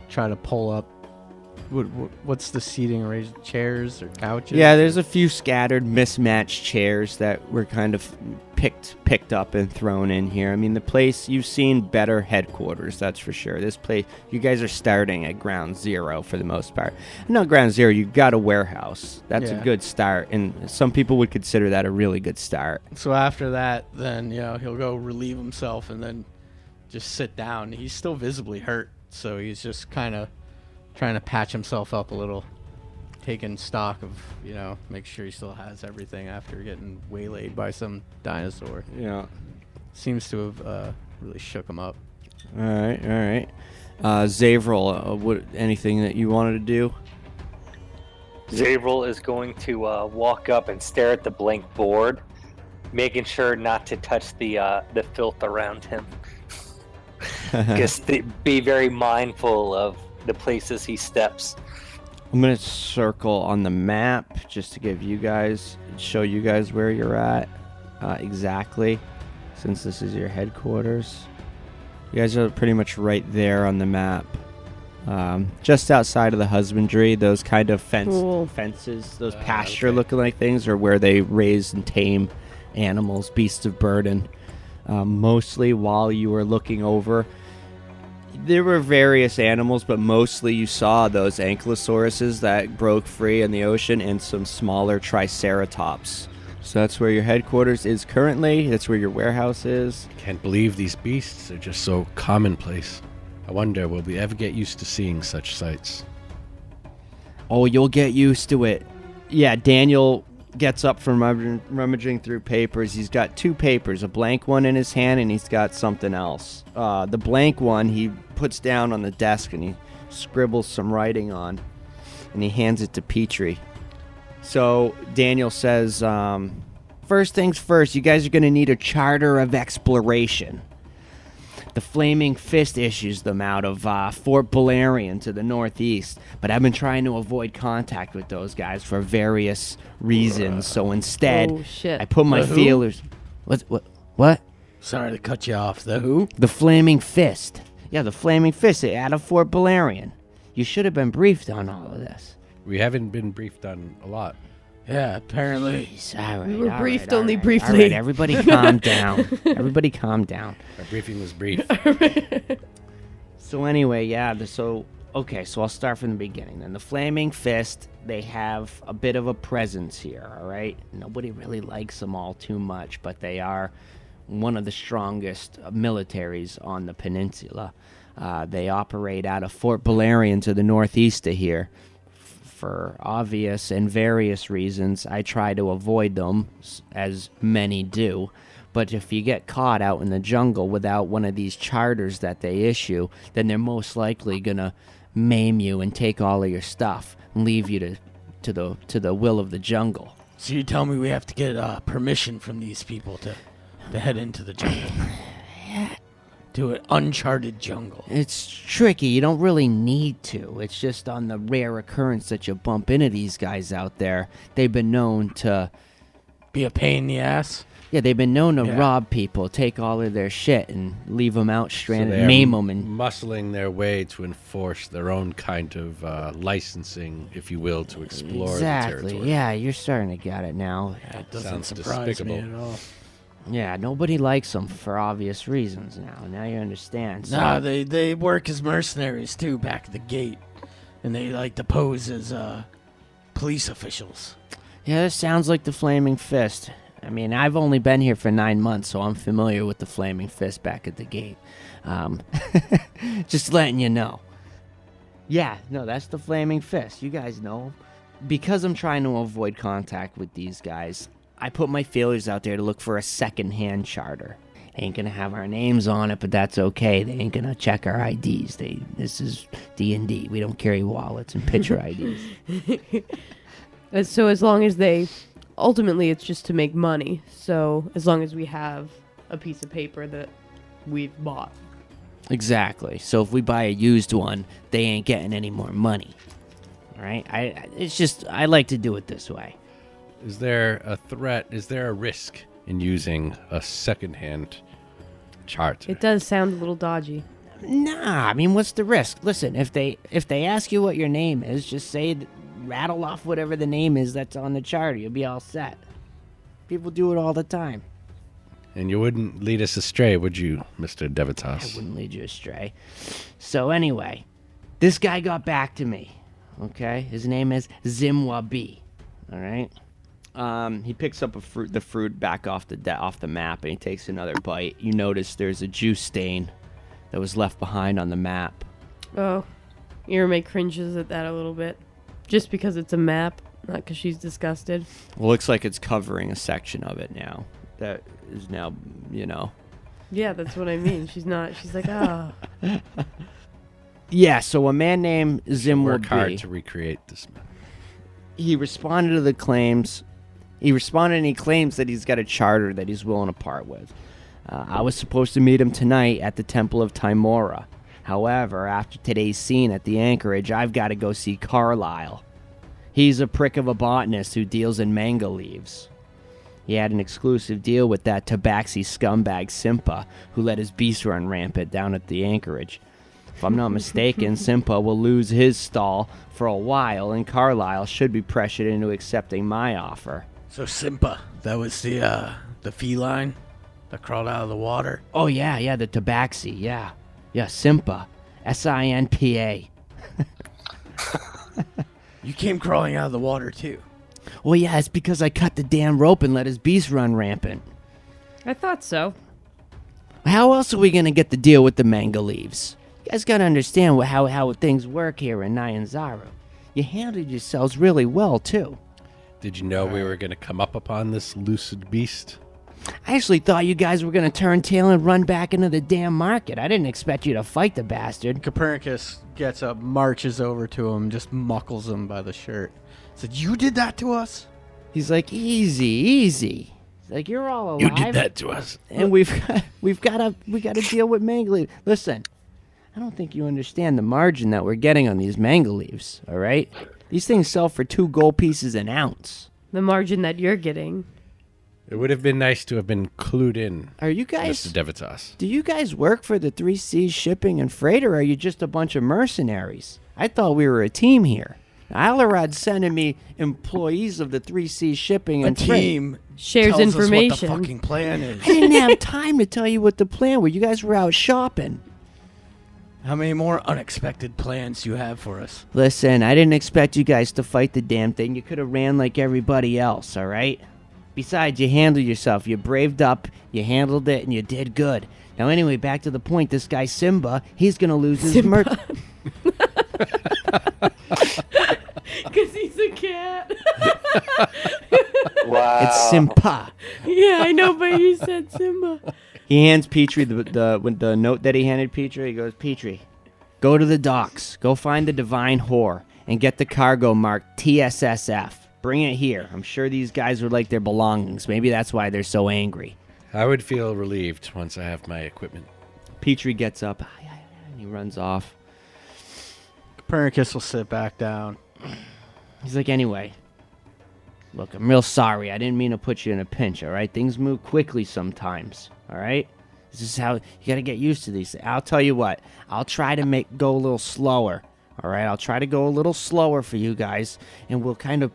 try to pull up. What's the seating arrangement? Chairs or couches? Yeah, there's a few scattered, mismatched chairs that were kind of picked up and thrown in here. I mean, the place, you've seen better headquarters, that's for sure. This place, you guys are starting at ground zero for the most part. Not ground zero, you've got a warehouse. That's a good start, and some people would consider that a really good start. So after that, then he'll go relieve himself and then just sit down. He's still visibly hurt, so he's just kind of trying to patch himself up a little, taking stock of, make sure he still has everything after getting waylaid by some dinosaur. Yeah. Seems to have really shook him up. All right. Zavril, anything that you wanted to do? Zavril is going to walk up and stare at the blank board, making sure not to touch the filth around him. Just be very mindful of the places he steps. I'm going to circle on the map just to show you guys where you're at exactly, since this is your headquarters. You guys are pretty much right there on the map. Just outside of the husbandry, those kind of fences, those pasture-looking like things are where they raise and tame animals, beasts of burden. Mostly while you were looking over, there were various animals, but mostly you saw those ankylosauruses that broke free in the ocean and some smaller triceratops. So that's where your headquarters is currently. That's where your warehouse is. Can't believe these beasts are just so commonplace. I wonder, will we ever get used to seeing such sights? Oh, you'll get used to it. Yeah, Daniel gets up from rummaging through papers. He's got 2 papers, a blank one in his hand, and he's got something else. The blank one he puts down on the desk and he scribbles some writing on, and he hands it to Petrie. So Daniel says, first things first, you guys are going to need a charter of exploration. The Flaming Fist issues them out of Fort Balerion to the northeast, but I've been trying to avoid contact with those guys for various reasons. So instead, Oh, shit. I put my Who? feelers. What? Sorry to cut you off. The who? The Flaming Fist. Yeah, the Flaming Fist out of Fort Balerion. You should have been briefed on all of this. We haven't been briefed on a lot. Yeah, apparently. Jeez, all right, We were all briefed right, only all right, briefly. All right, everybody calm down. Everybody calm down. Our briefing was brief. So anyway, so I'll start from the beginning. Then the Flaming Fist, they have a bit of a presence here, all right? Nobody really likes them all too much, but they are one of the strongest militaries on the peninsula. They operate out of Fort Balerion to the northeast of here. For obvious and various reasons, I try to avoid them, as many do. But if you get caught out in the jungle without one of these charters that they issue, then they're most likely gonna maim you and take all of your stuff and leave you to the will of the jungle. So you tell me we have to get permission from these people to head into the jungle? To an uncharted jungle. It's tricky. You don't really need to. It's just on the rare occurrence that you bump into these guys out there. They've been known to... Be a pain in the ass? Yeah, they've been known to Yeah. rob people, take all of their shit, and leave them out stranded, they're maim them, and... muscling their way to enforce their own kind of licensing, if you will, to explore the Exactly. territory. Yeah, you're starting to get it now. That doesn't Sounds surprise despicable. me at all. Yeah, nobody likes them for obvious reasons now. Now you understand. So, Nah, they work as mercenaries too back at the gate. And they like to pose as police officials. yeah, this sounds like the Flaming Fist. I mean, I've only been here for 9 months, so I'm familiar with the Flaming Fist back at the gate. Just letting you know. Yeah, no, that's the Flaming Fist. You guys know. Because I'm trying to avoid contact with these guys, I put my feelers out there to look for a second-hand charter. They ain't gonna have our names on it, but that's okay. They ain't gonna check our IDs. This is D&D. We don't carry wallets and picture IDs. So as long as they... Ultimately, it's just to make money. So as long as we have a piece of paper that we've bought. Exactly. So if we buy a used one, they ain't getting any more money. All right? I like to do it this way. Is there a threat? Is there a risk in using a second-hand charter? It does sound a little dodgy. Nah, I mean, what's the risk? Listen, if they ask you what your name is, just rattle off whatever the name is that's on the charter. You'll be all set. People do it all the time. And you wouldn't lead us astray, would you, Mr. I Devitas? wouldn't lead you astray. So anyway, this guy got back to me. Okay, his name is Zimwabi. All right. He picks up the fruit back off the map, and he takes another bite. You notice there's a juice stain that was left behind on the map. Oh, Irma cringes at that a little bit. Just because it's a map, not because she's disgusted. Well, looks like it's covering a section of it now. That is now, Yeah, that's what I mean. She's like, oh. Yeah, so a man named Work hard Zimwabi, to recreate this. he responded to the claims. He responded and he claims that he's got a charter that he's willing to part with. I was supposed to meet him tonight at the Temple of Timora. However, after today's scene at the Anchorage, I've got to go see Carlisle. He's a prick of a botanist who deals in manga leaves. He had an exclusive deal with that tabaxi scumbag Simpa, who let his beast run rampant down at the Anchorage. If I'm not mistaken, Simpa will lose his stall for a while, and Carlisle should be pressured into accepting my offer. So Simpa, that was the feline that crawled out of the water? Oh, yeah, the tabaxi, yeah. Yeah, Simpa. S-I-N-P-A. You came crawling out of the water too. Well, yeah, it's because I cut the damn rope and let his beast run rampant. I thought so. How else are we going to get the deal with the manga leaves? You guys got to understand how things work here in Nyanzaru. You handled yourselves really well, too. Did you know we were going to come up upon this lucid beast? I actually thought you guys were going to turn tail and run back into the damn market. I didn't expect you to fight the bastard. Copernicus gets up, marches over to him, just muckles him by the shirt. Said, "You did that to us?" He's like, easy. He's like, you're all alive. You did that to us. And we got to deal with manga leaves. Listen, I don't think you understand the margin that we're getting on these manga leaves, all right? These things sell for 2 gold pieces an ounce. The margin that you're getting. It would have been nice to have been clued in, Are you guys? Mr. Devitas. Do you guys work for the 3C's shipping and freight, or are you just a bunch of mercenaries? I thought we were a team here. Alarad's sending me employees of the 3C shipping A and freight. team Shares tells us what information. the fucking plan is. I didn't have time to tell you what the plan was. You guys were out shopping. How many more unexpected plans do you have for us? Listen, I didn't expect you guys to fight the damn thing. You could have ran like everybody else, all right? Besides, you handled yourself. You braved up, you handled it, and you did good. Now, anyway, back to the point. This guy Simba, he's going to lose his merch. Because he's a cat. Wow. It's Simpa. Yeah, I know, but you said Simba. He hands Petrie the note that he handed Petrie. He goes, Petrie, go to the docks. Go find the Divine Whore and get the cargo marked TSSF. Bring it here. I'm sure these guys would like their belongings. Maybe that's why they're so angry. I would feel relieved once I have my equipment. Petrie gets up and he runs off. Copernicus will sit back down. He's like, anyway, look, I'm real sorry. I didn't mean to put you in a pinch, all right? Things move quickly sometimes, all right? This is how you got to get used to these things. I'll tell you what. I'll try to go a little slower, all right? I'll try to go a little slower for you guys, and we'll kind of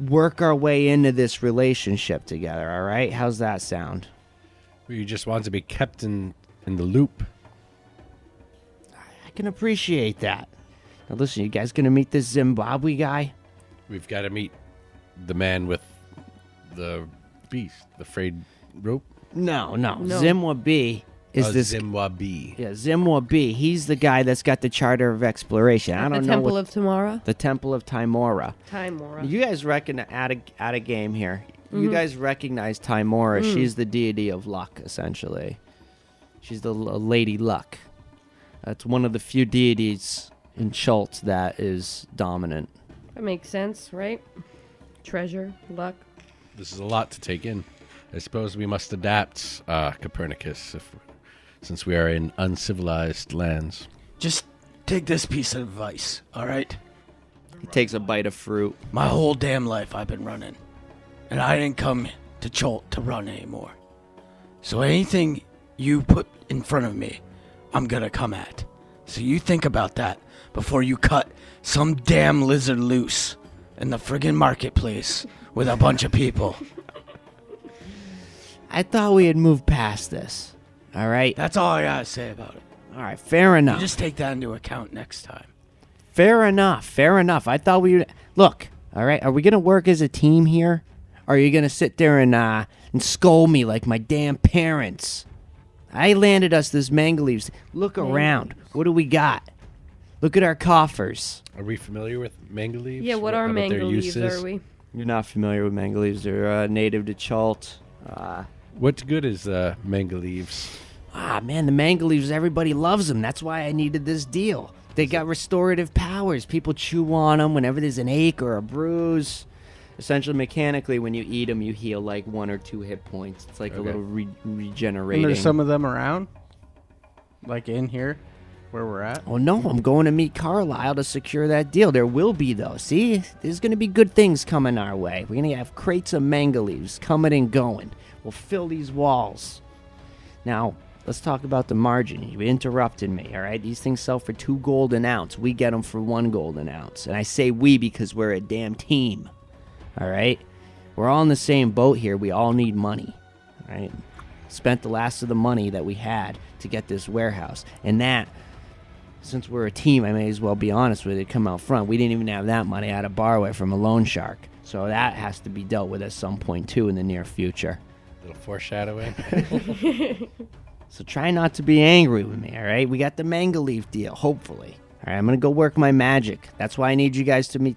work our way into this relationship together, all right? How's that sound? You just want to be kept in the loop. I can appreciate that. Now, listen, you guys going to meet this Zimbabwe guy? We've got to meet the man with the beast, the frayed rope. No. No. Zimwa B is this... Zimbabwe. Yeah, Zimwa B. He's the guy that's got the Charter of Exploration. I don't The know Temple what... of Tamara. The Temple of Timora. Timora. You guys recognize... Add a game here. You guys recognize Timora. She's the deity of luck, essentially. She's the Lady Luck. That's one of the few deities in Chult that is dominant. That makes sense, right? Treasure, luck. This is a lot to take in. I suppose we must adapt, Copernicus, since we are in uncivilized lands. Just take this piece of advice, all right? He takes a bite of fruit. My whole damn life I've been running, and I didn't come to Cholt to run anymore. So anything you put in front of me, I'm gonna come at. So you think about that before you cut some damn lizard loose in the friggin' marketplace with a bunch of people. I thought we had moved past this. All right? That's all I gotta say about it. All right, fair You enough. just take that into account next time. Fair enough. I thought we would... Look, all right, are we going to work as a team here? Or are you going to sit there and scold me like my damn parents? I landed us this mango leaves. Look around. What do we got? Look at our coffers. Are we familiar with mango leaves? Yeah, what are about their mango leaves, uses? are we? You're not familiar with mango leaves. They're native to Chult. What good is mango leaves? Man, the mango leaves, everybody loves them. That's why I needed this deal. They got restorative powers. People chew on them whenever there's an ache or a bruise. Essentially, mechanically, when you eat them, you heal like 1 or 2 hit points. It's like a little regenerating. And there's some of them around? Like in here, where we're at? Oh, no, I'm going to meet Carlisle to secure that deal. There will be, though. See, there's going to be good things coming our way. We're going to have crates of mango leaves coming and going. We'll fill these walls. Now, let's talk about the margin. You interrupted me, all right? These things sell for 2 gold an ounce. We get them for 1 gold an ounce. And I say we because we're a damn team, all right? We're all in the same boat here. We all need money, all right? Spent the last of the money that we had to get this warehouse. And that, since we're a team, I may as well be honest with you, come out front. We didn't even have that money. I had to borrow it from a loan shark. So that has to be dealt with at some point, too, in the near future. A little foreshadowing. So try not to be angry with me, all right? We got the mango leaf deal, hopefully. All right, I'm going to go work my magic. That's why I need you guys to meet...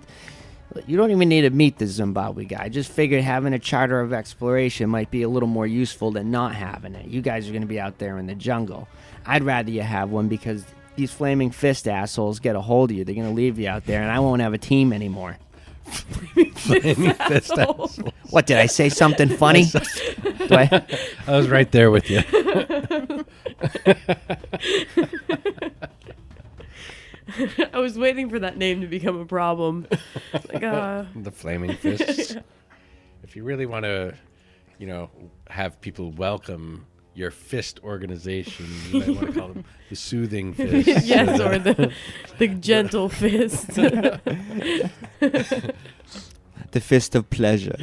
You don't even need to meet the Zimbabwe guy. I just figured having a charter of exploration might be a little more useful than not having it. You guys are going to be out there in the jungle. I'd rather you have one because these flaming fist assholes get a hold of you. They're going to leave you out there, and I won't have a team anymore. Flaming fist assholes. What, did I say something funny? I was right there with you. I was waiting for that name to become a problem. Like, The flaming fists. If you really want to have people welcome your fist organization. You might want to call them the soothing fist. Yes, or the gentle fist. The fist of pleasure.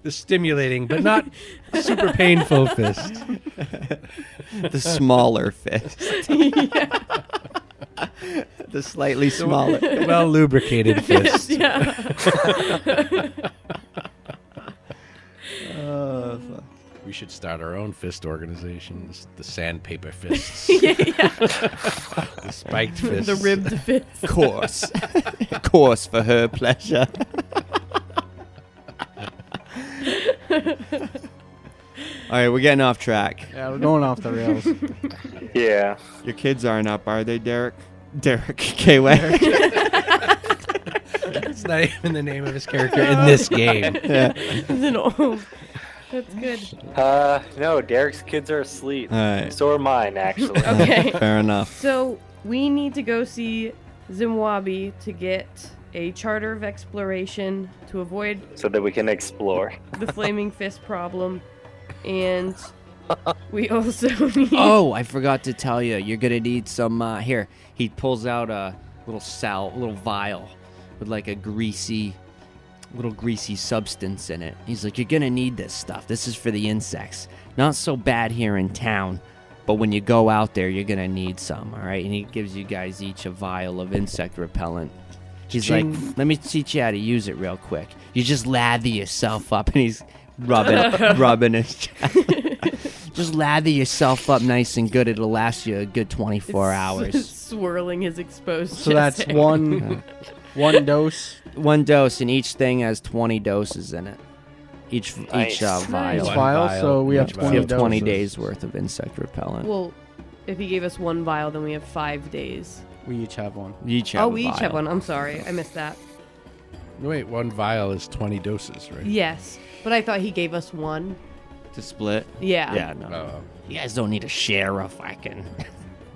The stimulating but not super painful fist. The smaller fist. The slightly smaller. Well lubricated fist. Yeah. Fuck. We should start our own fist organization. The sandpaper fists. The spiked fists. The ribbed fist. Course. Course for her pleasure. All right, we're getting off track. Yeah, we're going off the rails. Yeah. Your kids aren't up, are they, Derek? Derek K-Way. That's not even the name of his character in this game. Yeah. No. That's good. No, Derek's kids are asleep. All right. So are mine, actually. Okay. Fair enough. So we need to go see Zimwabi to get a charter of exploration to avoid So that we can explore. the flaming fist problem, and we also need. Oh, I forgot to tell you. You're gonna need some. Here, he pulls out a little vial with like a greasy substance in it. He's like, you're gonna need this stuff. This is for the insects. Not so bad here in town, but when you go out there, you're gonna need some. All right, and he gives you guys each a vial of insect repellent. He's like, let me teach you how to use it real quick. You just lather yourself up, and he's rubbing his chest. Just lather yourself up nice and good. It'll last you a good 24 hours. Swirling his exposed So chest that's hair. one dose. One dose, and each thing has 20 doses in it. Each Nice. vial. Each One vial, vial, so we have each 20 You have 20 doses. days worth of insect repellent. Well, if he gave us one vial, then we have 5 days. We each have one. You each have Oh, a we each have vial. one. I'm sorry. I missed that. Wait, one vial is 20 doses, right? Yes. But I thought he gave us one. To split? Yeah. Yeah, no. Oh. You guys don't need to share a fucking...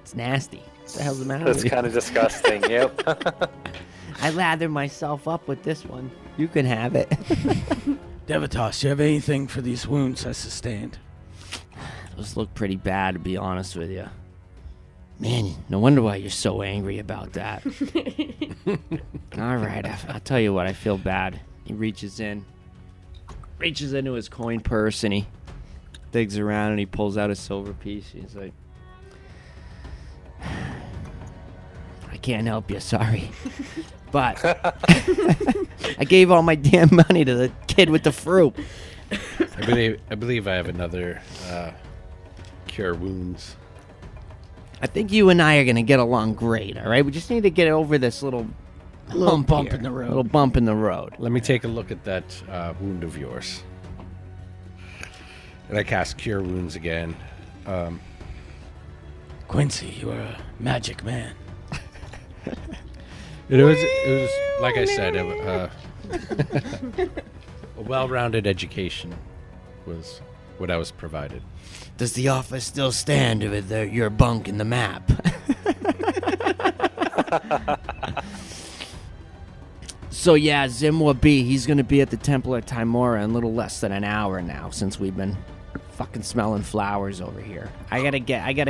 It's nasty. What the hell's the matter That's with you? kind of disgusting. Yep. I lather myself up with this one. You can have it. Devitas, do you have anything for these wounds I sustained? Those look pretty bad, to be honest with you. Man, no wonder why you're so angry about that. All right, I'll tell you what, I feel bad. He reaches into his coin purse, and he digs around, and he pulls out a silver piece. He's like, I can't help you, sorry. But I gave all my damn money to the kid with the fruit. I believe I have another cure wounds. I think you and I are going to get along great, all right? We just need to get over this little hump bump here. in the road. Little bump in the road. Let me take a look at that wound of yours. And I cast cure wounds again. Quincy, you are a magic man. It was like I said, a well-rounded education was what I was provided. Does the offer still stand with your bunk in the map? So yeah, Zimwa B, he's going to be at the Temple of Timora in a little less than an hour now, since we've been fucking smelling flowers over here. I gotta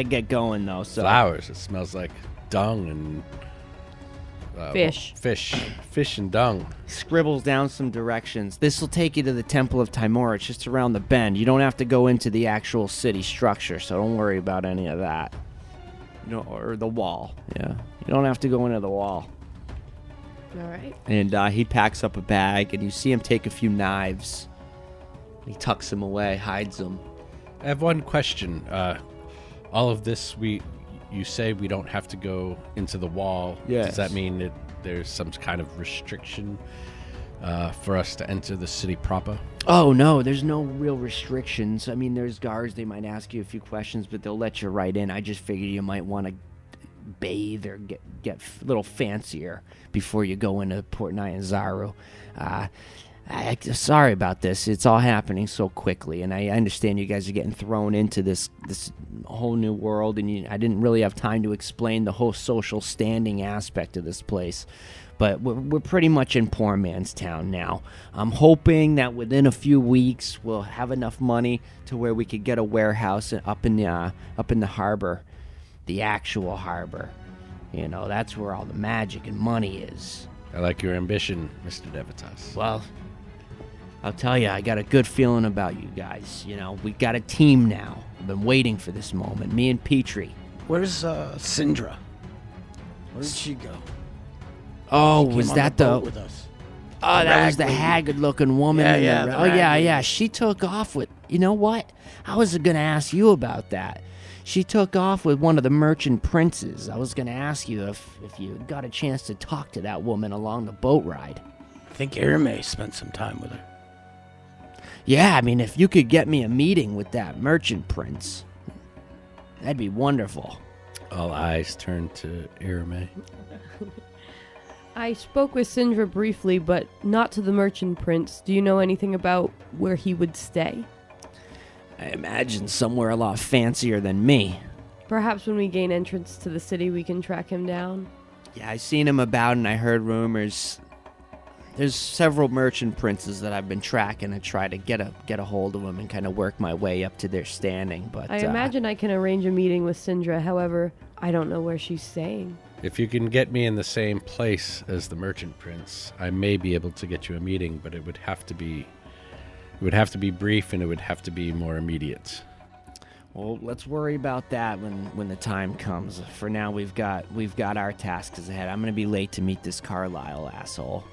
get going though. So Flowers. It smells like dung and Fish. Fish and dung. Scribbles down some directions. This will take you to the Temple of Timora. It's just around the bend. You don't have to go into the actual city structure, so don't worry about any of that. Or the wall. Yeah, you don't have to go into the wall. All right. And he packs up a bag, and you see him take a few knives. He tucks them away, hides them. I have one question. All of this, you say we don't have to go into the wall. Yes. Does that mean that there's some kind of restriction for us to enter the city proper? Oh, no, there's no real restrictions. I mean, there's guards. They might ask you a few questions, but they'll let you right in. I just figured you might want to bathe or get a little fancier before you go into Port Nyanzaru. Sorry about this. It's all happening so quickly, and I understand you guys are getting thrown into this whole new world, and I didn't really have time to explain the whole social standing aspect of this place. But we're pretty much in poor man's town now. I'm hoping that within a few weeks we'll have enough money to where we could get a warehouse up in the harbor, the actual harbor. You know, that's where all the magic and money is. I like your ambition, Mr. Devitas. Well, I'll tell you, I got a good feeling about you guys. You know, we got a team now. I've been waiting for this moment. Me and Petrie. Where's Syndra? Where did she go? Oh, She was came on that the the? boat with us? Oh, that was the rag lady. haggard-looking woman. Yeah, in yeah, the- the oh, rag yeah, lady. yeah. She took off with. You know what? I was gonna ask you about that. She took off with one of the merchant princes. I was gonna ask you if you got a chance to talk to that woman along the boat ride. I think Irme spent some time with her. Yeah, I mean, if you could get me a meeting with that merchant prince, that'd be wonderful. All eyes turn to Irme. I spoke with Syndra briefly, but not to the merchant prince. Do you know anything about where he would stay? I imagine somewhere a lot fancier than me. Perhaps when we gain entrance to the city, we can track him down. Yeah, I seen him about and I heard rumors. There's several merchant princes that I've been tracking and try to get a hold of them and kind of work my way up to their standing. But I imagine I can arrange a meeting with Syndra. However, I don't know where she's staying. If you can get me in the same place as the merchant prince, I may be able to get you a meeting, but it would have to be brief and it would have to be more immediate. well, let's worry about that when the time comes. For now, we've got our tasks ahead. I'm gonna be late to meet this Carlisle asshole.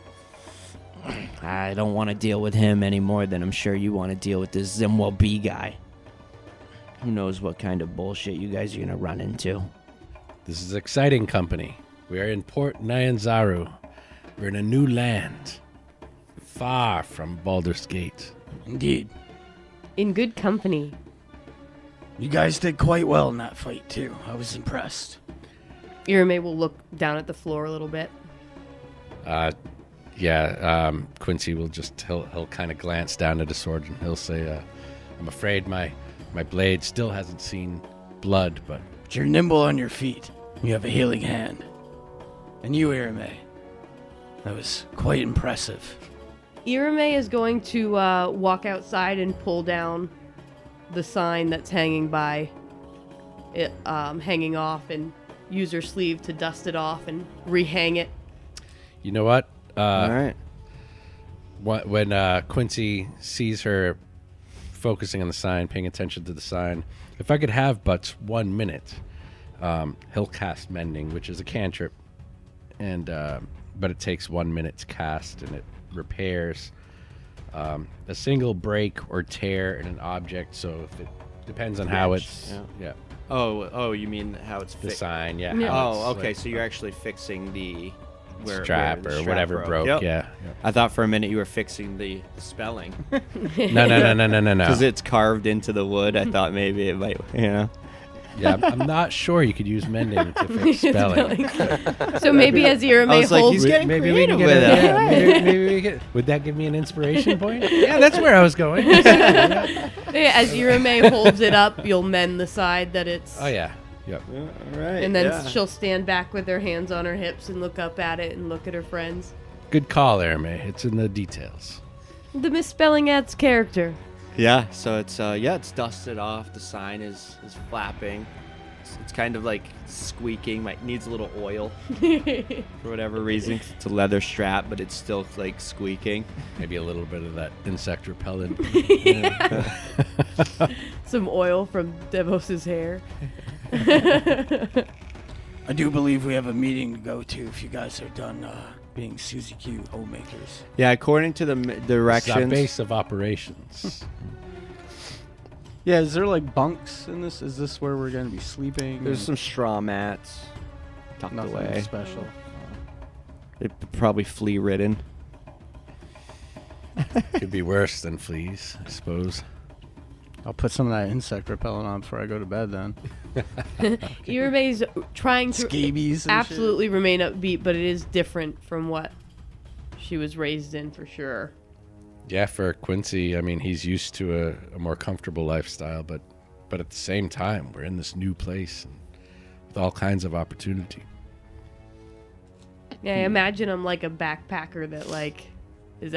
I don't want to deal with him any more than I'm sure you want to deal with this Zimwell B guy. Who knows what kind of bullshit you guys are gonna run into. This is exciting company. We are in Port Nyanzaru. We're in a new land, far from Baldur's Gate. Indeed. In good company. You guys did quite well in that fight, too. I was impressed. Irme will look down at the floor a little bit. Quincy will he'll kind of glance down at his sword and he'll say, I'm afraid my blade still hasn't seen blood, but But you're nimble on your feet. You have a healing hand. And you, Irme. That was quite impressive. Irme is going to walk outside and pull down the sign that's hanging by it, hanging off, and use her sleeve to dust it off and rehang it. you know what? All right. When Quincy sees her focusing on the sign, paying attention to the sign, if I could have but 1 minute, he'll cast Mending, which is a cantrip, and but it takes 1 minute to cast, and it repairs a single break or tear in an object. So if it depends on how it's Oh, you mean how it's the fixed? sign, yeah. Yeah. how Oh, it's, okay. like, So you're actually fixing the strap the or strap whatever broke. Yep. Yeah. I thought for a minute you were fixing the spelling No. because it's carved into the wood. I thought maybe it might, Yeah, I'm not sure you could use Mending to fix spelling. So maybe as Irme I was like, holds... he's getting Maybe we can creative get with it. maybe we could. Would that give me an inspiration point? Yeah, that's where I was going. As Irme holds it up, you'll mend the side that it's... Oh yeah. Yep. All right. And then she'll stand back with her hands on her hips and look up at it and look at her friends. Good call, Irme. It's in the details. The misspelling adds character. Yeah, so it's dusted off. The sign is flapping. It's kind of like squeaking. Needs a little oil for whatever reason. It's a leather strap, but it's still like squeaking. Maybe a little bit of that insect repellent. Some oil from Devos's hair. I do believe we have a meeting to go to if you guys are done being Suzuki homemakers. Yeah, according to the It's our directions. base of operations. Yeah, is there like bunks in this? Is this where we're gonna be sleeping? There's some straw mats tucked nothing away. special. They're probably flea ridden. Could be worse than fleas, I suppose. I'll put some of that insect repellent on before I go to bed then. Irme's trying to Scabies and absolutely remain upbeat, but it is different from what she was raised in for sure. Yeah, for Quincy, I mean, he's used to a more comfortable lifestyle, but at the same time, we're in this new place and with all kinds of opportunity. Yeah, I imagine I'm like a backpacker that like is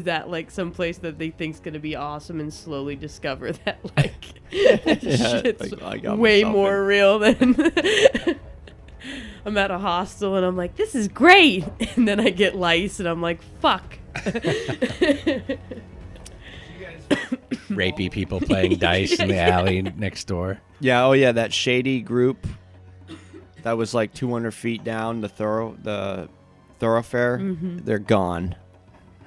that like some place that they think's gonna be awesome and slowly discover that like shit's I got way myself more real than I'm at a hostel and I'm like, this is great, and then I get lice and I'm like, fuck. Rapey people playing dice in the alley next door. Yeah, oh yeah, that shady group that was like 200 feet down the thoroughfare. They're gone.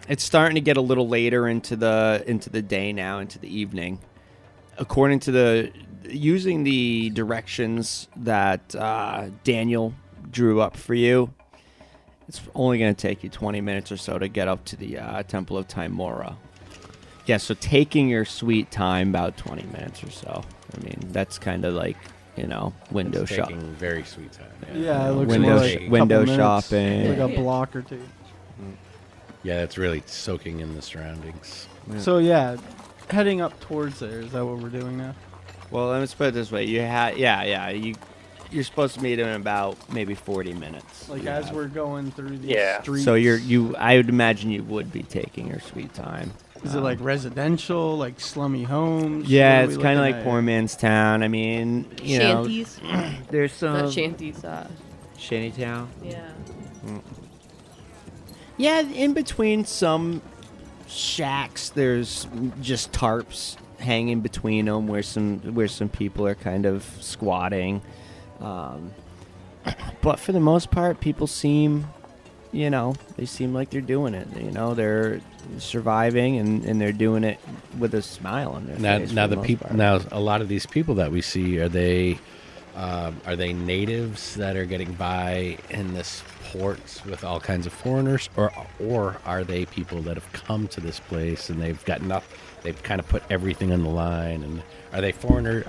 It's starting to get a little later into the day now, into the evening. According to using the directions that Daniel drew up for you, it's only going to take you 20 minutes or so to get up to the Temple of Timora. Yeah, so taking your sweet time, about 20 minutes or so. I mean, that's kind of like, window It's shopping. taking very sweet time. Yeah, it looks Window more sh- like a couple window minutes, shopping. like a block or two. Yeah, it's really soaking in the surroundings. Yeah. So yeah, heading up towards there. Is that what we're doing now? Well, let's put it this way. You're supposed to meet in about maybe 40 minutes. Like Yeah. as we're going through the Yeah. streets. So I would imagine you would be taking your sweet time. Is it like residential, like slummy homes? Yeah, What are it's we kind of looking like at Poor here? Man's Town. I mean, Shanties. there's some Not shanties, Shantytown. yeah. Yeah, in between some shacks, there's just tarps hanging between them where some people are kind of squatting. But for the most part, people seem, they seem like they're doing it. They're surviving and they're doing it with a smile on their face. Now for the most people. part. Now a lot of these people that we see are they natives that are getting by in this port with all kinds of foreigners, or are they people that have come to this place and they've got enough? They've kind of put everything on the line. And are they foreigners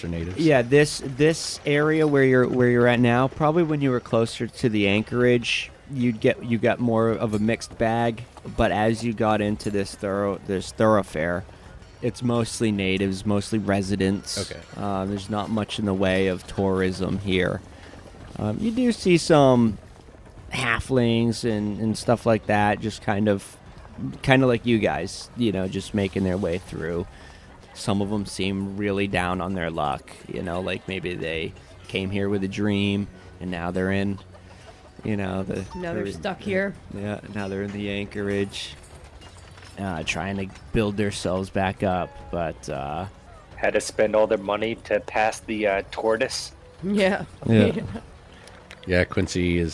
or natives? Yeah, this area where you're at now, probably when you were closer to the Anchorage, you got more of a mixed bag. But as you got into this thoroughfare, it's mostly natives, mostly residents. Okay. There's not much in the way of tourism here. You do see some halflings and stuff like that, just kind of like you guys, just making their way through. Some of them seem really down on their luck, like maybe they came here with a dream and now they're in, Now they're stuck here. Yeah, now they're in the Anchorage, trying to build themselves back up, but Had to spend all their money to pass the tortoise. Yeah. Yeah, Quincy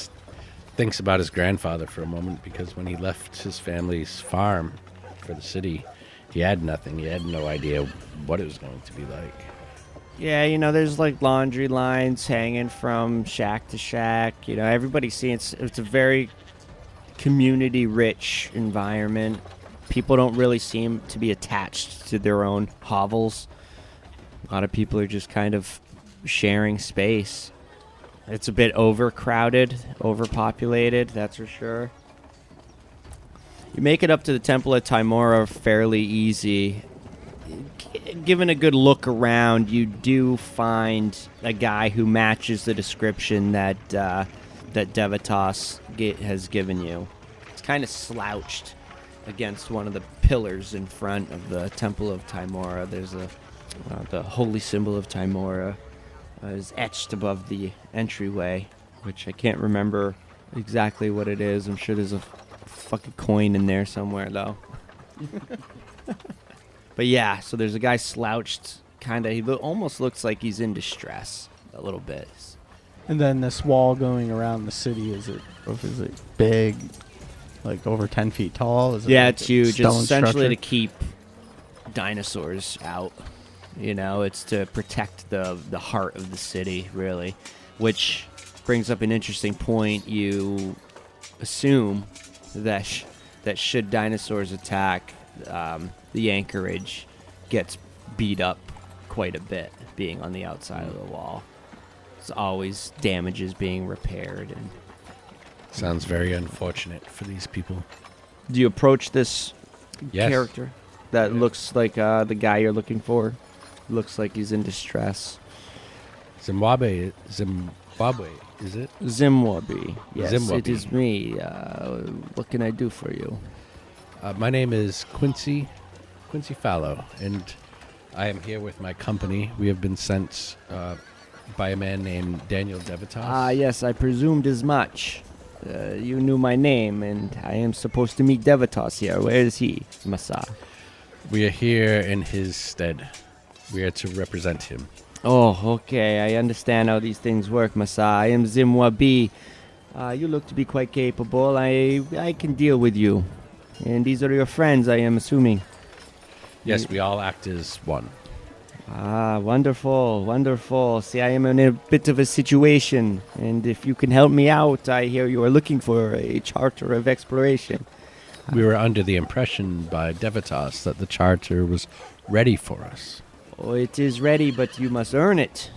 thinks about his grandfather for a moment, because when he left his family's farm for the city, he had nothing. He had no idea what it was going to be like. yeah, there's like laundry lines hanging from shack to shack. Everybody's seeing it's a very community-rich environment. People don't really seem to be attached to their own hovels. A lot of people are just kind of sharing space. It's a bit overcrowded, overpopulated, that's for sure. You make it up to the Temple of Timora fairly easy. Given a good look around, you do find a guy who matches the description that Devatas has given you. It's kind of slouched against one of the pillars in front of the Temple of Timora. There's the holy symbol of Timora is etched above the entryway, which I can't remember exactly what it is. I'm sure there's a fucking coin in there somewhere, though. But yeah, so there's a guy slouched, he almost looks like he's in distress a little bit. And then this wall going around the city, is it big, like over 10 feet tall? Is it Yeah, like it's a huge. It's stone essentially structure? to keep dinosaurs out. It's to protect the heart of the city, really. Which brings up an interesting point. You assume that should dinosaurs attack, the Anchorage gets beat up quite a bit, being on the outside of the wall. It's always damages being repaired. And Sounds very unfortunate for these people. do you approach this Yes. character that looks like the guy you're looking for? Looks like he's in distress. Zimbabwe Zimbabwe, is it? Zimwabi. Yes, Zimwabi. it is me. What can I do for you? My name is Quincy Fallow, and I am here with my company. We have been sent by a man named Daniel Devitas. Yes, I presumed as much. You knew my name, and I am supposed to meet Devitas here. Where is he, Masa? We are here in his stead. We are to represent him. Oh, okay. I understand how these things work, Masa. I am Zimwabi. You look to be quite capable. I can deal with you. And these are your friends, I am assuming. Yes, we all act as one. Wonderful, wonderful. See, I am in a bit of a situation, and if you can help me out, I hear you are looking for a charter of exploration. We were under the impression by Devitas that the charter was ready for us. Oh, it is ready, but you must earn it.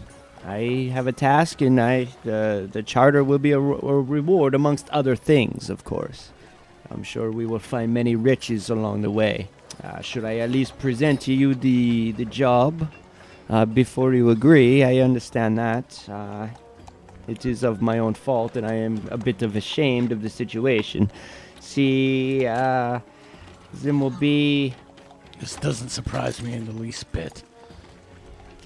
I have a task, and the charter will be a reward amongst other things, of course. I'm sure we will find many riches along the way. Should I at least present to you the job before you agree? I understand that. It is of my own fault, and I am a bit of ashamed of the situation. See, Zim will be... This doesn't surprise me in the least bit.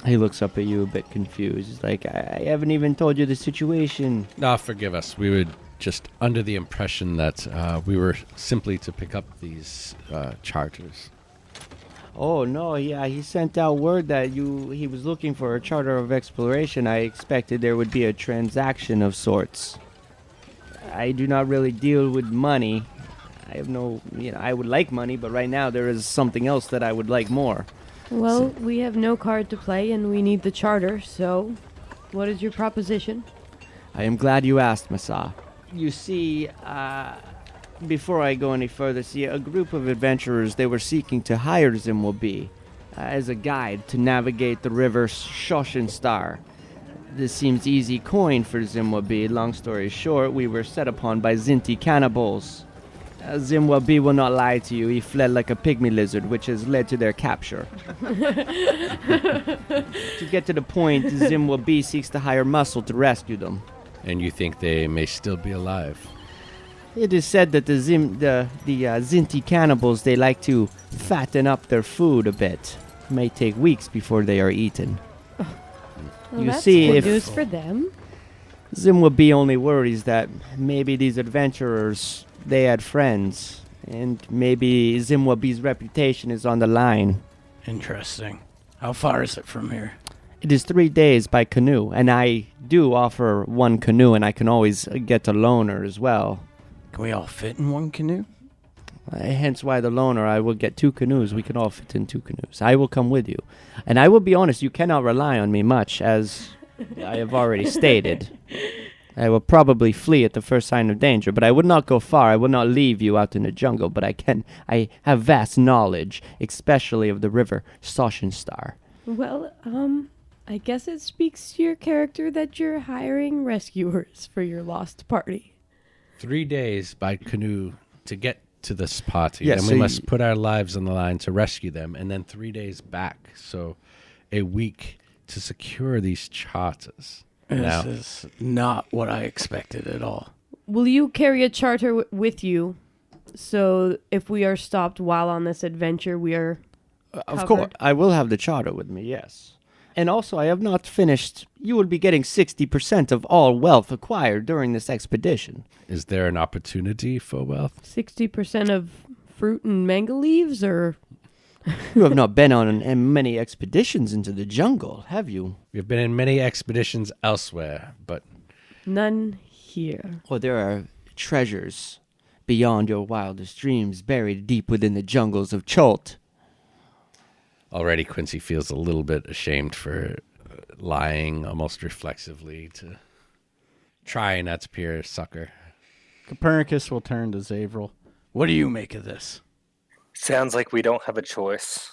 He looks up at you a bit confused. He's like, I haven't even told you the situation. No, forgive us. We were just under the impression that we were simply to pick up these charters. Oh, no, yeah, he sent out word that he was looking for a charter of exploration. I expected there would be a transaction of sorts. I do not really deal with money. I have no, I would like money, but right now there is something else that I would like more. Well, we have no card to play, and we need the charter, so what is your proposition? I am glad you asked, Masa. You see, before I go any further, a group of adventurers, they were seeking to hire Zimwabi as a guide to navigate the river Shoshenstar. This seems easy coin for Zimwabi. Long story short, we were set upon by Zinti cannibals. Zimwabi will not lie to you. He fled like a pygmy lizard, which has led to their capture. To get to the point, Zimwabi seeks to hire muscle to rescue them. And you think they may still be alive? It is said that the Zinti cannibals, they like to fatten up their food a bit. It may take weeks before they are eaten. Well, You that's see, good if- news for them. Zimwabi only worries that maybe these adventurers, they had friends, and maybe Zimwabi's reputation is on the line. Interesting. How far is it from here? It is 3 days by canoe, and I do offer one canoe, and I can always get a loaner as well. Can we all fit in one canoe? Hence why the loaner, I will get 2 canoes. We can all fit in 2 canoes. I will come with you. And I will be honest, you cannot rely on me much, as I have already stated. I will probably flee at the first sign of danger, but I would not go far. I will not leave you out in the jungle, but I have vast knowledge, especially of the river Shoshenstar. Well, I guess it speaks to your character that you're hiring rescuers for your lost party. 3 days by canoe to get to this party. Yes, and so we must put our lives on the line to rescue them, and then 3 days back. So a week to secure these charters. Now, This is not what I expected at all. Will you carry a charter with you, so if we are stopped while on this adventure, we are Of covered? course, I will have the charter with me, yes. And also, I have not finished. You will be getting 60% of all wealth acquired during this expedition. is there an opportunity for wealth? 60% of fruit and mango leaves, or You have not been on many expeditions into the jungle, have you? We've been in many expeditions elsewhere, but none here? Or there are treasures beyond your wildest dreams buried deep within the jungles of Cholt. already Quincy feels a little bit ashamed for lying almost reflexively to try not to appear a sucker. Copernicus will turn to Zavril. What do you make of this? Sounds like we don't have a choice.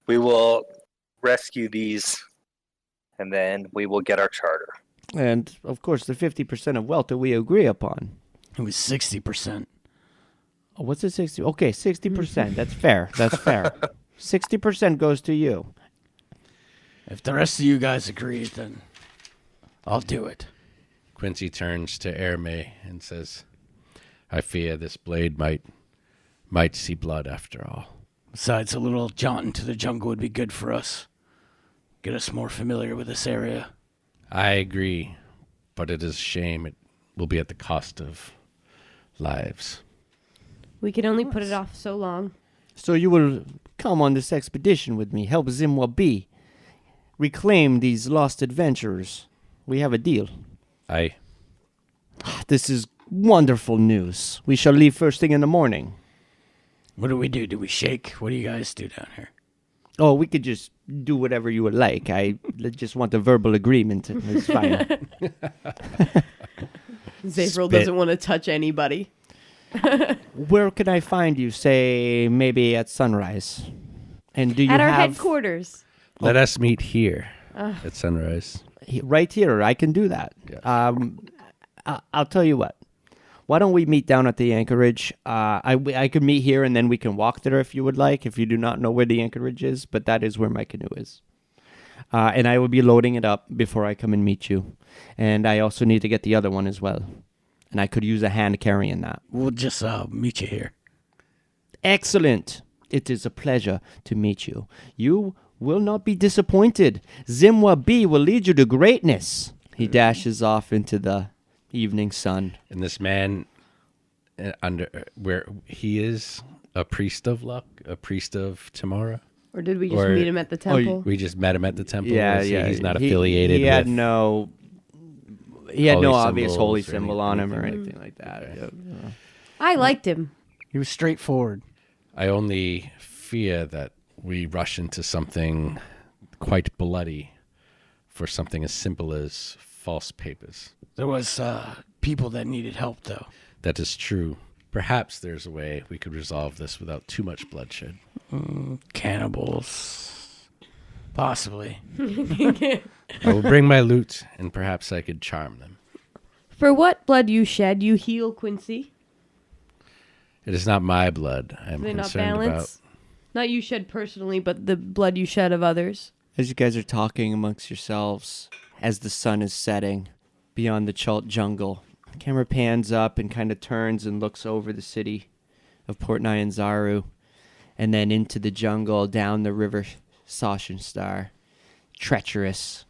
We will rescue these, and then we will get our charter. And, of course, the 50% of wealth that we agree upon. It was 60%. Oh, what's the 60? Okay, 60%. That's fair. That's fair. 60% goes to you. If the rest of you guys agree, then I'll do it. Quincy turns to Erme and says, I fear this blade might see blood after all. Besides, a little jaunt into the jungle would be good for us. Get us more familiar with this area. I agree, but it is a shame it will be at the cost of lives. We can only put it off so long. So you will come on this expedition with me, help Zimwa B reclaim these lost adventurers. We have a deal. Aye. This is wonderful news. We shall leave first thing in the morning. What do we do? Do we shake? What do you guys do down here? Oh, we could just do whatever you would like. I just want a verbal agreement. It's fine. Zavril Spit. doesn't want to touch anybody. Where can I find you? Say, maybe at sunrise. And do you At our have... headquarters. Let us meet here at sunrise. Right here. I can do that. Yes. I'll tell you what. Why don't we meet down at the Anchorage? I could meet here and then we can walk there if you would like, if you do not know where the Anchorage is, but that is where my canoe is. And I will be loading it up before I come and meet you. And I also need to get the other one as well. And I could use a hand carrying that. We'll just meet you here. Excellent. It is a pleasure to meet you. You will not be disappointed. Zimwa B will lead you to greatness. He dashes off into the evening sun. And this man, where he is a priest of luck, a priest of tomorrow. Or did we just Or- meet him at the temple? We just met him at the temple. Yeah, Is he- yeah. He's not He- affiliated He had with. no. He had holy no obvious symbols holy or symbol on him or anything. anything like that. Yep. I liked him. He was straightforward. I only fear that we rush into something quite bloody for something as simple as false papers. There was people that needed help, though. That is true. Perhaps there's a way we could resolve this without too much bloodshed. Cannibals. Possibly. I will bring my loot, and perhaps I could charm them. For what blood you shed, you heal, Quincy. It is not my blood I am Are they not concerned about. balanced? Not you shed personally, but the blood you shed of others. As you guys are talking amongst yourselves, as the sun is setting beyond the Chult jungle, camera pans up and kind of turns and looks over the city of Port Nyanzaru, and then into the jungle, down the river Sashanstar. Treacherous.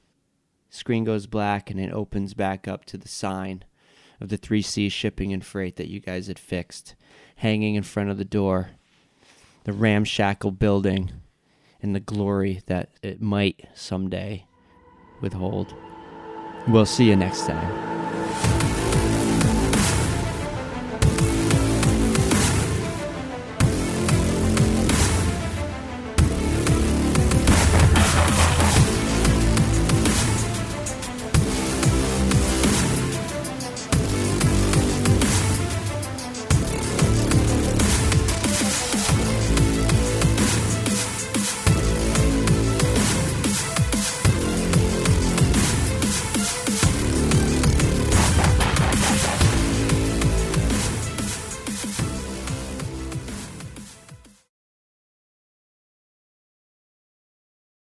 Screen goes black and it opens back up to the sign of the 3C shipping and freight that you guys had fixed, hanging in front of the door. The ramshackle building and the glory that it might someday withhold. We'll see you next time.